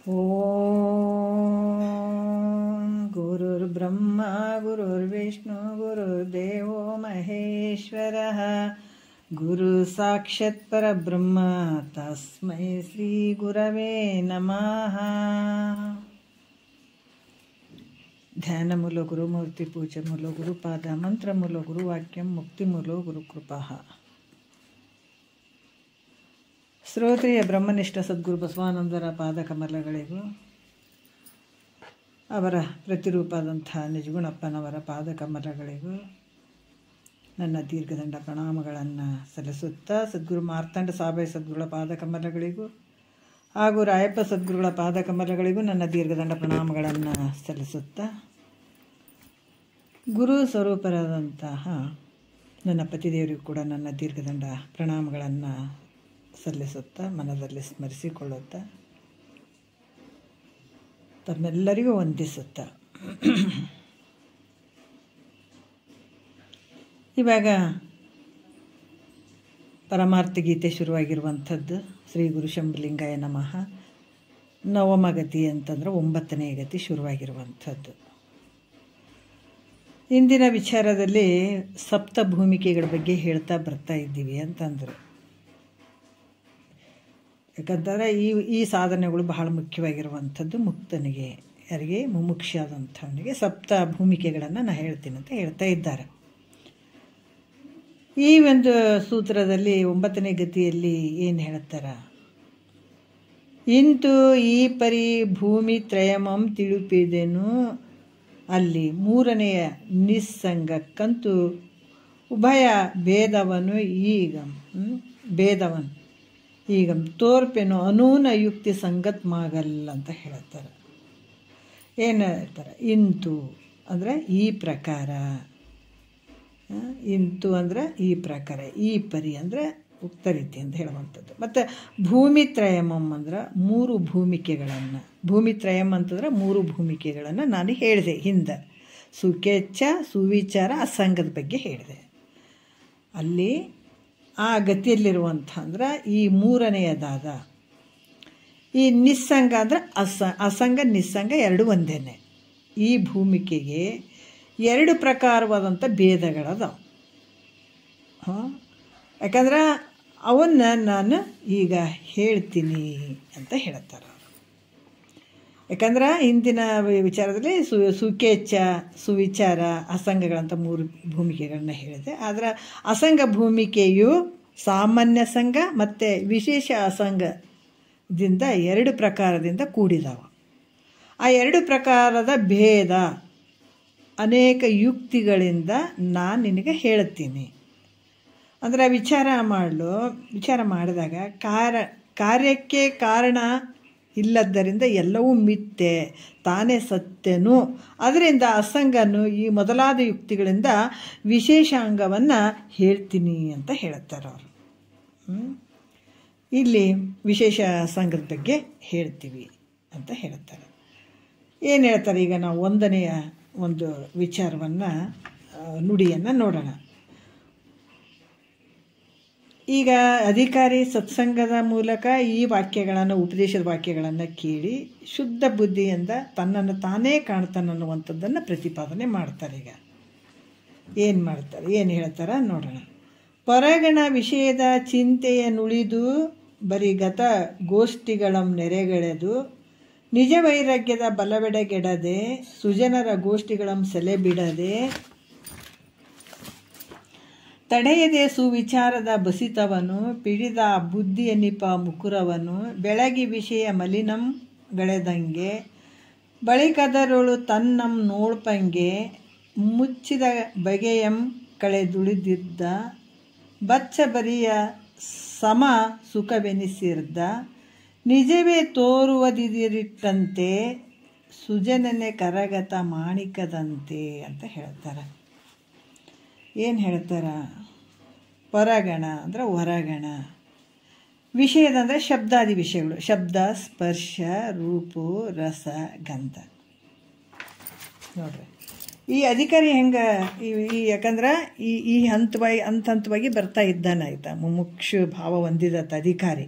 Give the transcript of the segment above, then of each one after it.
ಓಂ ಗುರುರ್ಬ್ರಹ್ಮ ಗುರುರ್ವಿಷ್ಣು ಗುರುರ್ದೇವೋ ಮಹೇಶ್ವರಃ ಗುರು ಸಾಕ್ಷಾತ್ ಪರಬ್ರಹ್ಮ ತಸ್ಮೈ ಶ್ರೀ ಗುರವೇ ನಮಃ. ಧ್ಯಾನ ಮೂಲ ಗುರುಮೂರ್ತಿ ಪೂಜೆ ಮೂಲ ಗುರುಪಾದ ಮಂತ್ರ ಮೂಲ ಗುರುವಾಕ್ಯಂ ಮುಕ್ತಿ ಮೂಲ ಗುರುಕೃಪಾ. ಶ್ರೋತ್ರಿಯ ಬ್ರಹ್ಮನಿಷ್ಠ ಸದ್ಗುರು ಬಸವಾನಂದರ ಪಾದಕಮಲಗಳಿಗೂ ಅವರ ಪ್ರತಿರೂಪದಂಥ ನಿಜಗುಣಪ್ಪನವರ ಪಾದಕಮಲಗಳಿಗೂ ನನ್ನ ದೀರ್ಘದಂಡ ಪ್ರಣಾಮಗಳನ್ನು ಸಲ್ಲಿಸುತ್ತಾ, ಸದ್ಗುರು ಮಾರ್ತಾಂಡ ಸಾಬಾಯಿ ಸದ್ಗುರುಗಳ ಪಾದಕಮಲಗಳಿಗೂ ಹಾಗೂ ರಾಯಪ್ಪ ಸದ್ಗುರುಗಳ ಪಾದಕಮಲಗಳಿಗೂ ನನ್ನ ದೀರ್ಘದಂಡ ಪ್ರಣಾಮಗಳನ್ನು ಸಲ್ಲಿಸುತ್ತಾ, ಗುರು ಸ್ವರೂಪರಾದಂತಹ ನನ್ನ ಪತಿದೇವರಿಗೂ ಕೂಡ ನನ್ನ ದೀರ್ಘದಂಡ ಪ್ರಣಾಮಗಳನ್ನು ಸಲ್ಲಿಸುತ್ತಾ, ಮನದಲ್ಲಿ ಸ್ಮರಿಸಿಕೊಳ್ಳುತ್ತಾ, ತಮ್ಮೆಲ್ಲರಿಗೂ ವಂದಿಸುತ್ತಾ, ಇವಾಗ ಪರಮಾರ್ಥ ಗೀತೆ ಶುರುವಾಗಿರುವಂಥದ್ದು. ಶ್ರೀ ಗುರು ಶಂಭುಲಿಂಗಾಯ ನಮಃ. ನವಮ ಗತಿ ಅಂತಂದ್ರೆ 9ನೇ ಗತಿ ಶುರುವಾಗಿರುವಂಥದ್ದು. ಇಂದಿನ ವಿಚಾರದಲ್ಲಿ ಸಪ್ತ ಭೂಮಿಕೆಗಳ ಬಗ್ಗೆ ಹೇಳ್ತಾ ಬರ್ತಾ ಇದ್ದೀವಿ ಅಂತಂದರು. ಯಾಕಂದರೆ ಈ ಸಾಧನೆಗಳು ಬಹಳ ಮುಖ್ಯವಾಗಿರುವಂಥದ್ದು. ಮುಕ್ತನಿಗೆ, ಯಾರಿಗೆ ಮುಮುಕ್ಷ ಆದಂಥವನಿಗೆ ಸಪ್ತ ಭೂಮಿಕೆಗಳನ್ನು ನಾನು ಹೇಳ್ತೀನಿ ಅಂತ ಹೇಳ್ತಾ ಇದ್ದಾರೆ. ಈ ಒಂದು ಸೂತ್ರದಲ್ಲಿ 9ನೇ ಗತಿಯಲ್ಲಿ ಏನು ಹೇಳ್ತಾರೆ, ಇಂತು ಈ ಪರಿ ಭೂಮಿ ತ್ರಯಮಂ ತಿಳುಪಿದೆನು, ಅಲ್ಲಿ 3ನೆಯ ನಿಸ್ಸಂಗಕ್ಕಂತೂ ಉಭಯ ಭೇದವನು ಈಗ ತೋರ್ಪೆನು ಅನೂನ ಯುಕ್ತಿ ಸಂಗತ್ ಮಾಗಲ್ಲ ಅಂತ ಹೇಳ್ತಾರೆ. ಏನು ಹೇಳ್ತಾರೆ, ಇಂತು ಅಂದರೆ ಈ ಪ್ರಕಾರ, ಇಂತು ಅಂದರೆ ಈ ಪ್ರಕಾರ, ಈ ಪರಿ ಅಂದರೆ ಉಕ್ತ ರೀತಿ ಅಂತ ಹೇಳುವಂಥದ್ದು. ಮತ್ತು ಭೂಮಿತ್ರಯಮಂ ಅಂದ್ರೆ 3 ಭೂಮಿಕೆಗಳನ್ನು, ಭೂಮಿತ್ರಯಮ್ ಅಂತಂದ್ರೆ 3 ಭೂಮಿಕೆಗಳನ್ನು ನಾನು ಹೇಳಿದೆ ಹಿಂದೆ. ಸುಖೇಚ್ಛ, ಸುವಿಚಾರ, ಅಸಂಗದ ಬಗ್ಗೆ ಹೇಳಿದೆ. ಅಲ್ಲಿ ಆ ಗತಿಯಲ್ಲಿರುವಂಥ ಅಂದ್ರೆ ಈ 3ನೇಯದಾದ ಈ ನಿಸ್ಸಂಗ ಅಂದರೆ ಅಸಂಗ ನಿಸ್ಸಂಗ 2 ಒಂದೇನೆ. ಈ ಭೂಮಿಕೆಗೆ 2 ಪ್ರಕಾರವಾದಂಥ ಭೇದಗಳದಾವ. ಯಾಕಂದ್ರೆ ಅವನ್ನ ನಾನು ಈಗ ಹೇಳ್ತೀನಿ ಅಂತ ಹೇಳ್ತಾರೆ. ಯಾಕಂದ್ರೆ ಹಿಂದಿನ ವಿಚಾರದಲ್ಲಿ ಸುಖೇಚ್ಛ, ಸುವಿಚಾರ, ಅಸಂಗಗಳಂತ 3 ಭೂಮಿಕೆಗಳನ್ನ ಹೇಳಿದೆ. ಆದರೆ ಅಸಂಗ ಭೂಮಿಕೆಯು ಸಾಮಾನ್ಯ ಸಂಘ ಮತ್ತು ವಿಶೇಷ ಅಸಂಗದಿಂದ 2 ಪ್ರಕಾರದಿಂದ ಕೂಡಿದಾವ. ಆ 2 ಪ್ರಕಾರದ ಭೇದ ಅನೇಕ ಯುಕ್ತಿಗಳಿಂದ ನಾನು ನಿನಗೆ ಹೇಳ್ತೀನಿ. ಅಂದರೆ ವಿಚಾರ ಮಾಡಿದಾಗ ಕಾರ್ಯಕ್ಕೆ ಕಾರಣ ಇಲ್ಲದ್ದರಿಂದ ಎಲ್ಲವೂ ಮಿಥ್ಯೆ, ತಾನೇ ಸತ್ಯನು. ಅದರಿಂದ ಅಸಂಗನು ಈ ಮೊದಲಾದ ಯುಕ್ತಿಗಳಿಂದ ವಿಶೇಷಾಂಗವನ್ನು ಹೇಳ್ತೀನಿ ಅಂತ ಹೇಳ್ತಾರೆ ಅವರು. ಇಲ್ಲಿ ವಿಶೇಷ ಸಂಘದ ಬಗ್ಗೆ ಹೇಳ್ತೀವಿ ಅಂತ ಹೇಳ್ತಾರೆ. ಏನು ಹೇಳ್ತಾರೆ, ಈಗ ನಾವು 1ನೆಯ ಒಂದು ವಿಚಾರವನ್ನು, ನುಡಿಯನ್ನು ನೋಡೋಣ. ಈಗ ಅಧಿಕಾರಿ ಸತ್ಸಂಗದ ಮೂಲಕ ಈ ವಾಕ್ಯಗಳನ್ನು, ಉಪದೇಶದ ವಾಕ್ಯಗಳನ್ನು ಕೇಳಿ ಶುದ್ಧ ಬುದ್ಧಿಯಿಂದ ತನ್ನನ್ನು ತಾನೇ ಕಾಣ್ತಾನನ್ನುವಂಥದ್ದನ್ನು ಪ್ರತಿಪಾದನೆ ಮಾಡ್ತಾರೆ. ಈಗ ಏನು ಮಾಡ್ತಾರೆ, ಏನು ಹೇಳ್ತಾರೆ ನೋಡೋಣ. ಪರಗಣ ವಿಷಯದ ಚಿಂತೆಯ ನುಳಿದು ಬರಿಗತ ಗೋಷ್ಠಿಗಳಂ ನೆರೆಗೆಳೆದು, ನಿಜ ವೈರಾಗ್ಯದ ಬಲವೆಡೆಗೆಡದೆ ಸುಜನರ ಗೋಷ್ಠಿಗಳಂ ಸೆಲೆ ಬಿಡದೆ, ತಡೆಯದೆ ಸುವಿಚಾರದ ಬಸಿತವನು ಪಿಡಿದ ಬುದ್ಧಿಯನ್ನಿಪ ಮುಕುರವನು, ಬೆಳಗಿ ವಿಷಯ ಮಲಿನಂ ಗಳೆದಂಗೆ ಬಳಿಕದರೊಳು ತನ್ನಂ ನೋಳ್ಪಂಗೆ, ಮುಚ್ಚಿದ ಬಗೆಯಂ ಕಳೆದುಳಿದಿದ್ದ ಬಚ್ಚ ಬರಿಯ ಸಮ ಸುಖವೆನಿಸಿರ್ದ, ನಿಜವೇ ತೋರುವುದಿರಿಟ್ಟಂತೆ ಸುಜನನೆ ಕರಗತ ಮಾಣಿಕದಂತೆ ಅಂತ ಹೇಳ್ತಾರೆ. ಏನು ಹೇಳ್ತಾರೆ, ಪರಗಣ ಅಂದರೆ ಹೊರಗಣ, ವಿಷಯದಂದರೆ ಶಬ್ದಾದಿ ವಿಷಯಗಳು, ಶಬ್ದ, ಸ್ಪರ್ಶ, ರೂಪು, ರಸ, ಗಂಧ. ನೋಡ್ರಿ ಈ ಅಧಿಕಾರಿ ಹೆಂಗೆ ಯಾಕಂದ್ರೆ ಈ ಹಂತವಾಗಿ ಬರ್ತಾ ಇದ್ದಾನೆ. ಆಯಿತಾ, ಮುಮುಕ್ಷು ಭಾವ ಹೊಂದಿದ ಅಧಿಕಾರಿ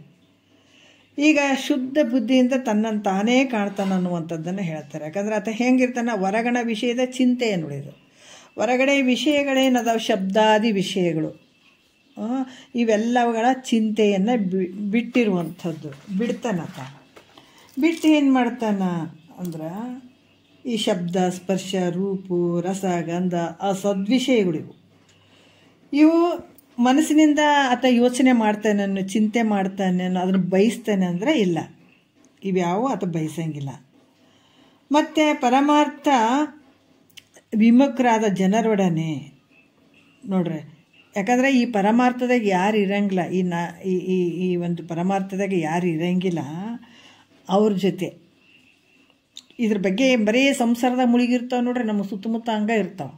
ಈಗ ಶುದ್ಧ ಬುದ್ಧಿಯಿಂದ ತನ್ನನ್ನು ತಾನೇ ಕಾಣ್ತಾನೆ ಅನ್ನುವಂಥದ್ದನ್ನು ಹೇಳ್ತಾರೆ. ಯಾಕಂದ್ರೆ ಆತ ಹೆಂಗಿರ್ತಾನೆ, ಹೊರಗಣ ವಿಷಯದ ಚಿಂತೆಯನ್ನು ಉಳಿದು ಹೊರಗಡೆ ವಿಷಯಗಳೇನದಾವ ಶಬ್ದಾದಿ ವಿಷಯಗಳು, ಇವೆಲ್ಲವುಗಳ ಚಿಂತೆಯನ್ನು ಬಿಟ್ಟಿರುವಂಥದ್ದು ಬಿಡ್ತಾನತ. ಬಿಟ್ಟು ಏನು ಮಾಡ್ತಾನ ಅಂದ್ರೆ ಈ ಶಬ್ದ ಸ್ಪರ್ಶ ರೂಪು ರಸ ಗಂಧ ಆ ಸದ್ವಿಷಯಗಳು ಇವು ಮನಸ್ಸಿನಿಂದ ಆತ ಯೋಚನೆ ಮಾಡ್ತಾನೆ, ಚಿಂತೆ ಮಾಡ್ತಾನೆ, ಅದನ್ನು ಬಯಸ್ತಾನೆ ಅಂದರೆ ಇಲ್ಲ, ಇವ್ಯಾವು ಆತ ಬಯಸಂಗಿಲ್ಲ. ಮತ್ತು ಪರಮಾರ್ಥ ವಿಮುಖರಾದ ಜನರೊಡನೆ ನೋಡ್ರಿ, ಯಾಕಂದರೆ ಈ ಪರಮಾರ್ಥದಾಗ ಯಾರು ಇರಂಗಿಲ್ಲ, ಈ ಒಂದು ಪರಮಾರ್ಥದಾಗ ಯಾರು ಇರಂಗಿಲ್ಲ ಅವ್ರ ಜೊತೆ. ಇದ್ರ ಬಗ್ಗೆ ಬರೀ ಸಂಸಾರದಾಗ ಮುಳುಗಿರ್ತಾವೆ ನೋಡ್ರಿ, ನಮ್ಮ ಸುತ್ತಮುತ್ತ ಹಂಗೆ ಇರ್ತಾವೆ.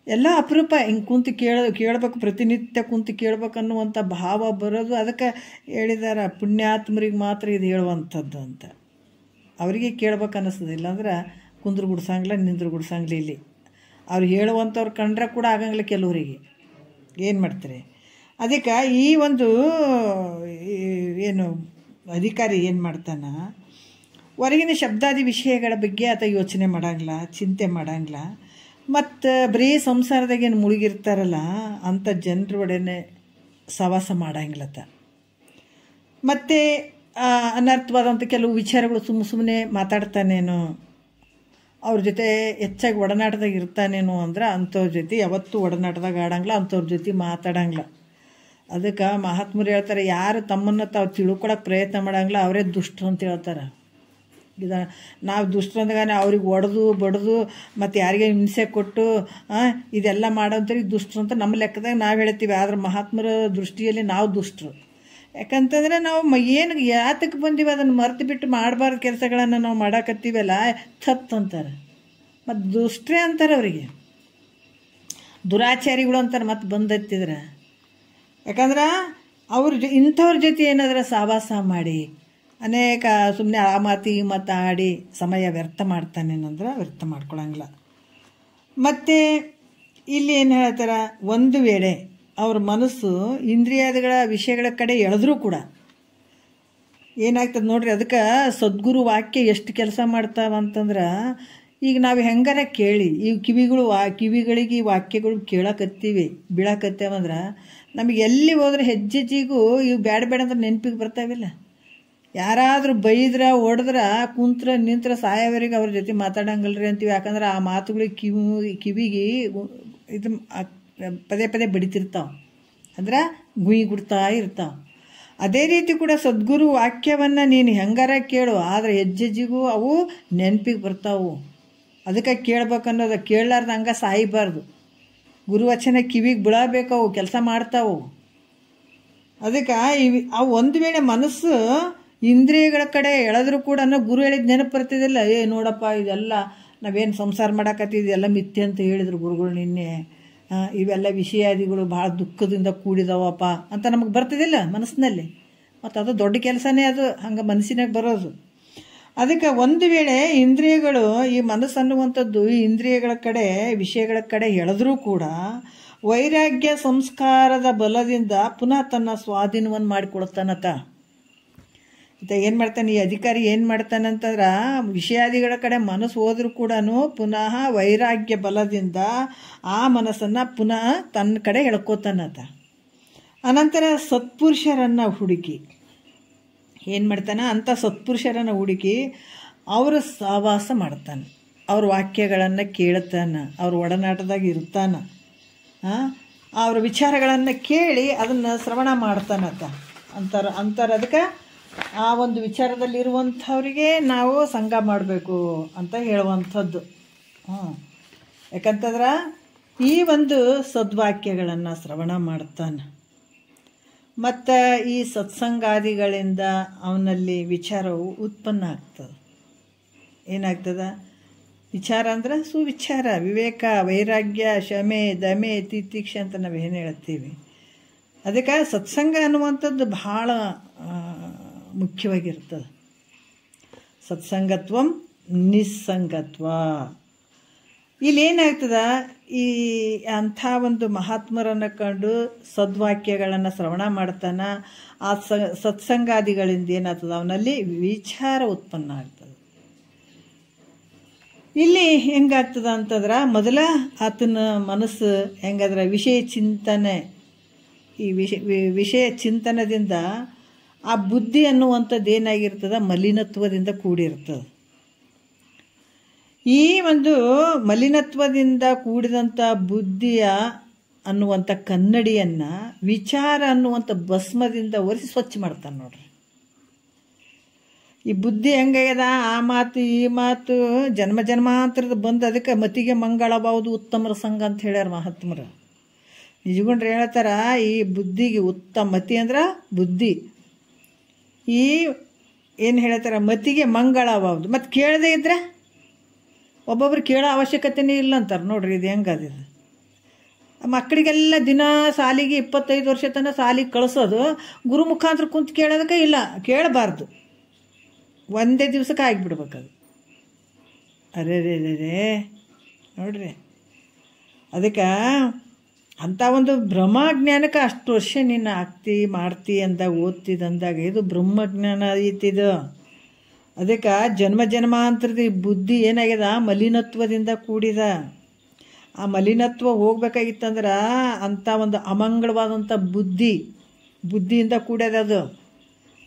ಎಲ್ಲ ಅಪರೂಪ ಹಿಂಗೆ ಕುಂತು ಕೇಳಬೇಕು, ಪ್ರತಿನಿತ್ಯ ಕುಂತು ಕೇಳ್ಬೇಕು ಅನ್ನುವಂಥ ಭಾವ ಬರೋದು. ಅದಕ್ಕೆ ಹೇಳಿದಾರ ಪುಣ್ಯಾತ್ಮರಿಗೆ ಮಾತ್ರ ಇದು ಹೇಳುವಂಥದ್ದು ಅಂತ. ಅವರಿಗೆ ಕೇಳ್ಬೇಕು ಅನ್ನಿಸ್ತದೆ, ಇಲ್ಲಾಂದ್ರೆ ಕುಂದ್ರು ಗುಡ್ಸಂಗಿಲ್ಲ ನಿಂದ್ರು ಗುಡ್ಸಂಗಿಲ್ಲ. ಇಲ್ಲಿ ಅವ್ರು ಹೇಳುವಂಥವ್ರು ಕಂಡ್ರೆ ಕೂಡ ಆಗಂಗಿಲ್ಲ ಕೆಲವರಿಗೆ. ಏನು ಮಾಡ್ತಾರೆ? ಅದಕ್ಕೆ ಈ ಒಂದು ಏನು ಅಧಿಕಾರಿ ಏನು ಮಾಡ್ತಾನ, ಹೊರಗಿನ ಶಬ್ದಾದಿ ವಿಷಯಗಳ ಬಗ್ಗೆ ಆತ ಯೋಚನೆ ಮಾಡಂಗಿಲ್ಲ, ಚಿಂತೆ ಮಾಡಂಗಿಲ್ಲ. ಮತ್ತು ಬರೀ ಸಂಸಾರದಾಗೇನು ಮುಳುಗಿರ್ತಾರಲ್ಲ ಅಂಥ ಜನರೊಡನೆ ಸವಾಸ ಮಾಡಂಗಿಲ್ಲತ್ತ. ಮತ್ತು ಅನರ್ಥವಾದಂಥ ಕೆಲವು ವಿಚಾರಗಳು ಸುಮ್ಮನೆ ಮಾತಾಡ್ತಾನೇನೋ, ಅವ್ರ ಜೊತೆ ಹೆಚ್ಚಾಗಿ ಒಡನಾಟದಾಗ ಇರ್ತಾನೇನೋ ಅಂದ್ರೆ ಅಂಥವ್ರ ಜೊತೆ ಯಾವತ್ತೂ ಒಡನಾಟದಾಗ ಆಡಂಗಿಲ್ಲ, ಅಂಥವ್ರ ಜೊತೆ ಮಾತಾಡಂಗಿಲ್ಲ. ಅದಕ್ಕೆ ಮಹಾತ್ಮರು ಹೇಳ್ತಾರೆ, ಯಾರು ತಮ್ಮನ್ನು ತಾವು ತಿಳ್ಕೊಳಕ್ಕೆ ಪ್ರಯತ್ನ ಮಾಡಂಗಿಲ್ಲ ಅವರೇ ದುಷ್ಟರು ಅಂತ ಹೇಳ್ತಾರೆ. ನಾವು ದುಷ್ಟರು ಅಂದಾಗ ಅವ್ರಿಗೆ ಒಡೆದು ಬಡ್ದು ಮತ್ತು ಯಾರಿಗೆ ಹಿಂಸೆ ಕೊಟ್ಟು ಇದೆಲ್ಲ ಮಾಡೋಂಥವ್ರಿಗೆ ದುಷ್ಟರು ಅಂತ ನಮ್ಮ ಲೆಕ್ಕದಾಗ ನಾವು ಹೇಳ್ತೀವಿ. ಆದ್ರೆ ಮಹಾತ್ಮರ ದೃಷ್ಟಿಯಲ್ಲಿ ನಾವು ದುಷ್ಟರು. ಯಾಕಂತಂದರೆ ನಾವು ಏನು ಯಾತಕ್ಕೆ ಬಂದೀವಿ ಅದನ್ನು ಮರೆತು ಬಿಟ್ಟು ಮಾಡಬಾರ್ದು ಕೆಲಸಗಳನ್ನು ನಾವು ಮಾಡಾಕತ್ತೀವಲ್ಲ, ತತ್ತು ಅಂತಾರೆ. ಮತ್ತು ದುಷ್ಟರೇ ಅಂತಾರೆ ಅವರಿಗೆ, ದುರಾಚಾರಿಗಳು ಅಂತಾರೆ ಮತ್ತು ಬಂದತ್ತಿದ್ರೆ. ಯಾಕಂದ್ರೆ ಇಂಥವ್ರ ಜೊತೆ ಏನಾದ್ರೆ ಸಹವಾಸ ಮಾಡಿ ಅನೇಕ ಸುಮ್ಮನೆ ಆ ಮಾತು ಈ ಮಾತು ಆಡಿ ಸಮಯ ವ್ಯರ್ಥ ಮಾಡ್ತಾನೇನಂದ್ರೆ ವ್ಯರ್ಥ ಮಾಡ್ಕೊಳಂಗಿಲ್ಲ. ಮತ್ತು ಇಲ್ಲಿ ಏನು ಹೇಳ್ತಾರೆ, ಒಂದು ವೇಳೆ ಅವ್ರ ಮನಸ್ಸು ಇಂದ್ರಿಯಾದಿಗಳ ವಿಷಯಗಳ ಕಡೆ ಎಳೆದ್ರೂ ಕೂಡ ಏನಾಗ್ತದೆ ನೋಡ್ರಿ. ಅದಕ್ಕೆ ಸದ್ಗುರು ವಾಕ್ಯ ಎಷ್ಟು ಕೆಲಸ ಮಾಡ್ತಾವಂತಂದ್ರೆ, ಈಗ ನಾವು ಹೆಂಗಾರ ಕೇಳಿ ಈ ಕಿವಿಗಳಿಗೆ ಈ ವಾಕ್ಯಗಳು ಕೇಳಕತ್ತೀವಿ ಬೀಳಕತ್ತೇವಂದ್ರೆ ನಮಗೆ ಎಲ್ಲಿ ಹೋದ್ರೆ ಹೆಜ್ಜೆಜಿಗೂ ಇವು ಬೇಡ ಅಂದ್ರೆ ನೆನಪಿಗೆ ಬರ್ತಾವಿಲ್ಲ. ಯಾರಾದರೂ ಬೈದ್ರೆ ಹೊಡೆದ್ರೆ ಕುಂತ್ರ ನಿಂತ್ರ ಸಾಯವರಿಗೆ ಅವ್ರ ಜೊತೆ ಮಾತಾಡಂಗಲ್ರಿ ಅಂತೀವಿ. ಯಾಕಂದ್ರೆ ಆ ಮಾತುಗಳಿಗೆ ಕಿವಿಗೆ ಇದು ಪದೇ ಪದೇ ಬಡಿತಿರ್ತಾವೆ, ಅಂದ್ರೆ ಗುಯಿ ಗುಡ್ತಾ ಇರ್ತಾವೆ. ಅದೇ ರೀತಿ ಕೂಡ ಸದ್ಗುರು ವಾಕ್ಯವನ್ನು ನೀನು ಹೆಂಗಾರ ಕೇಳು, ಆದರೆ ಹೆಜ್ಜೆಜಿಗೂ ಅವು ನೆನಪಿಗೆ ಬರ್ತಾವು. ಅದಕ್ಕೆ ಕೇಳ್ಬೇಕನ್ನೋದು, ಕೇಳಲಾರ್ದು ಹಂಗೆ ಸಾಯಬಾರ್ದು. ಗುರುವಚನ ಕಿವಿಗೆ ಬೀಳಬೇಕವು, ಕೆಲಸ ಮಾಡ್ತಾವು. ಅದಕ್ಕೆ ಅವು ಒಂದು ವೇಳೆ ಮನಸ್ಸು ಇಂದ್ರಿಯಗಳ ಕಡೆ ಎಳೆದ್ರೂ ಕೂಡ ಗುರು ಹೇಳಿದ ನೆನಪು ಬರ್ತಿದ್ದಿಲ್ಲ. ನೋಡಪ್ಪ ಇದೆಲ್ಲ ನಾವೇನು ಸಂಸಾರ ಮಾಡಾಕತ್ತಿದ್ದು ಎಲ್ಲ ಮಿಥ್ಯೆ ಅಂತ ಹೇಳಿದ್ರು ಗುರುಗಳು ನಿನ್ನೆ, ಇವೆಲ್ಲ ವಿಷಯಾದಿಗಳು ಭಾಳ ದುಃಖದಿಂದ ಕೂಡಿದವಪ್ಪ ಅಂತ ನಮಗೆ ಬರ್ತಿದ್ದಿಲ್ಲ ಮನಸ್ಸಿನಲ್ಲಿ. ಮತ್ತು ಅದು ದೊಡ್ಡ ಕೆಲಸನೇ, ಅದು ಹಂಗೆ ಮನಸ್ಸಿನಾಗ ಬರೋದು. ಅದಕ್ಕೆ ಒಂದು ವೇಳೆ ಇಂದ್ರಿಯಗಳು ಈ ಮನಸ್ಸನ್ನುವಂಥದ್ದು ಇಂದ್ರಿಯಗಳ ಕಡೆ ವಿಷಯಗಳ ಕಡೆ ಎಳೆದ್ರೂ ಕೂಡ ವೈರಾಗ್ಯ ಸಂಸ್ಕಾರದ ಬಲದಿಂದ ಪುನಃ ತನ್ನ ಸ್ವಾಧೀನವನ್ನು ಮಾಡಿಕೊಡ್ತಾನತ. ಏನು ಮಾಡ್ತಾನೆ ಈ ಅಧಿಕಾರಿ, ಏನು ಮಾಡ್ತಾನಂತಂದ್ರೆ ವಿಷಯಾದಿಗಳ ಕಡೆ ಮನಸ್ಸು ಹೋದ್ರೂ ಕೂಡ ಪುನಃ ವೈರಾಗ್ಯ ಬಲದಿಂದ ಆ ಮನಸ್ಸನ್ನು ಪುನಃ ತನ್ನ ಕಡೆ ಎಳ್ಕೋತಾನತ. ಅನಂತರ ಸತ್ಪುರುಷರನ್ನು ಹುಡುಕಿ ಏನು ಮಾಡ್ತಾನೆ, ಅಂಥ ಸತ್ಪುರುಷರನ್ನು ಹುಡುಕಿ ಅವರ ಸಹವಾಸ ಮಾಡ್ತಾನೆ, ಅವ್ರ ವಾಕ್ಯಗಳನ್ನು ಕೇಳ್ತಾನೆ, ಅವ್ರ ಒಡನಾಟದಾಗ ಇರ್ತಾನೆ, ಅವ್ರ ವಿಚಾರಗಳನ್ನು ಕೇಳಿ ಅದನ್ನು ಶ್ರವಣ ಮಾಡ್ತಾನತ್ತ ಅಂತಾರೆ. ಅದಕ್ಕೆ ಆ ಒಂದು ವಿಚಾರದಲ್ಲಿರುವಂಥವ್ರಿಗೆ ನಾವು ಸಂಘ ಮಾಡಬೇಕು ಅಂತ ಹೇಳುವಂಥದ್ದು. ಯಾಕಂತಂದ್ರೆ ಈ ಒಂದು ಸದ್ವಾಕ್ಯಗಳನ್ನು ಶ್ರವಣ ಮಾಡ್ತಾನೆ. ಮತ್ತು ಈ ಸತ್ಸಂಗಾದಿಗಳಿಂದ ಅವನಲ್ಲಿ ವಿಚಾರವು ಉತ್ಪನ್ನ ಆಗ್ತದೆ. ಏನಾಗ್ತದೆ ವಿಚಾರ ಅಂದ್ರೆ ಸುವಿಚಾರ, ವಿವೇಕ, ವೈರಾಗ್ಯ, ಶಮೆ, ದಮೆ, ತಿತಿಕ್ಷೆ ಅಂತ ನಾವೇನು ಹೇಳ್ತೀವಿ. ಅದಕ್ಕೆ ಸತ್ಸಂಗ ಅನ್ನುವಂಥದ್ದು ಭಾಳ ಮುಖ್ಯವಾಗಿರ್ತದೆ. ಸತ್ಸಂಗತ್ವಂ ನಿಸ್ಸಂಗತ್ವ. ಇಲ್ಲಿ ಏನಾಗ್ತದ, ಈ ಅಂಥ ಒಂದು ಮಹಾತ್ಮರನ್ನು ಕಂಡು ಸದ್ವಾಕ್ಯಗಳನ್ನು ಶ್ರವಣ ಮಾಡ್ತಾನ, ಆ ಸತ್ಸಂಗಾದಿಗಳಿಂದ ಏನಾಗ್ತದ, ಅವನಲ್ಲಿ ವಿಚಾರ ಉತ್ಪನ್ನ ಆಗ್ತದೆ. ಇಲ್ಲಿ ಹೆಂಗಾಗ್ತದ ಅಂತಂದ್ರೆ, ಮೊದಲ ಆತನ ಮನಸ್ಸು ಹೆಂಗಾದ್ರೆ ವಿಷಯ ಚಿಂತನೆ, ಈ ವಿಷಯ ಚಿಂತನದಿಂದ ಆ ಬುದ್ಧಿ ಅನ್ನುವಂಥದ್ದು ಏನಾಗಿರ್ತದೆ, ಮಲಿನತ್ವದಿಂದ ಕೂಡಿರ್ತದೆ. ಈ ಒಂದು ಮಲಿನತ್ವದಿಂದ ಕೂಡಿದಂಥ ಬುದ್ಧಿಯ ಅನ್ನುವಂಥ ಕನ್ನಡಿಯನ್ನು ವಿಚಾರ ಅನ್ನುವಂಥ ಭಸ್ಮದಿಂದ ಒರೆಸಿ ಸ್ವಚ್ಛ ಮಾಡ್ತಾನೆ ನೋಡ್ರಿ. ಈ ಬುದ್ಧಿ ಹೆಂಗಾಗ್ಯದ, ಆ ಮಾತು ಈ ಮಾತು ಜನ್ಮ ಜನ್ಮಾಂತರದ ಬಂದು ಅದಕ್ಕೆ ಮತಿಗೆ ಮಂಗಳಬಹುದು ಉತ್ತಮರ ಸಂಘ ಅಂತ ಹೇಳ್ಯಾರ ಮಹಾತ್ಮರು. ನಿಜಗೊಂಡ್ರೆ ಹೇಳ್ತಾರ, ಈ ಬುದ್ಧಿಗೆ ಉತ್ತಮ ಮತಿ ಅಂದ್ರೆ ಬುದ್ಧಿ, ಈ ಏನು ಹೇಳ್ತಾರ ಮತಿಗೆ ಮಂಗಳಬಹುದು. ಮತ್ತು ಕೇಳದೇ ಇದ್ರೆ ಒಬ್ಬೊಬ್ರು ಕೇಳೋ ಅವಶ್ಯಕತೆನೇ ಇಲ್ಲ ಅಂತಾರೆ ನೋಡ್ರಿ. ಇದು ಹೆಂಗದಿದೆ, ಮಕ್ಕಳಿಗೆಲ್ಲ ದಿನ ಸಾಲಿಗೆ 25 ವರ್ಷ ತನಕ ಸಾಲಿಗೆ ಕಳಿಸೋದು, ಗುರು ಮುಖಾಂತರ ಕುಂತು ಕೇಳೋದಕ್ಕೆ ಇಲ್ಲ, ಕೇಳಬಾರ್ದು, ಒಂದೇ ದಿವ್ಸಕ್ಕೆ ಆಗಿಬಿಡ್ಬೇಕದು. ಅರೇ ನೋಡ್ರಿ, ಅದಕ್ಕೆ ಅಂಥ ಒಂದು ಬ್ರಹ್ಮಜ್ಞಾನಕ್ಕೆ ಅಷ್ಟು ವರ್ಷ ನೀನು ಆಗ್ತಿ ಮಾಡ್ತಿ ಅಂದಾಗ ಓದ್ತಿದ್ದಂದಾಗ ಇದು ಬ್ರಹ್ಮಜ್ಞಾನ ಐತಿದು. ಅದಕ್ಕೆ ಜನ್ಮ ಜನ್ಮಾಂತರದ ಬುದ್ಧಿ ಏನಾಗ್ಯದ, ಮಲಿನತ್ವದಿಂದ ಕೂಡಿದ. ಆ ಮಲಿನತ್ವ ಹೋಗ್ಬೇಕಾಗಿತ್ತಂದ್ರೆ ಅಂಥ ಒಂದು ಅಮಂಗಳವಾದಂಥ ಬುದ್ಧಿಯಿಂದ ಕೂಡ್ಯದ. ಅದು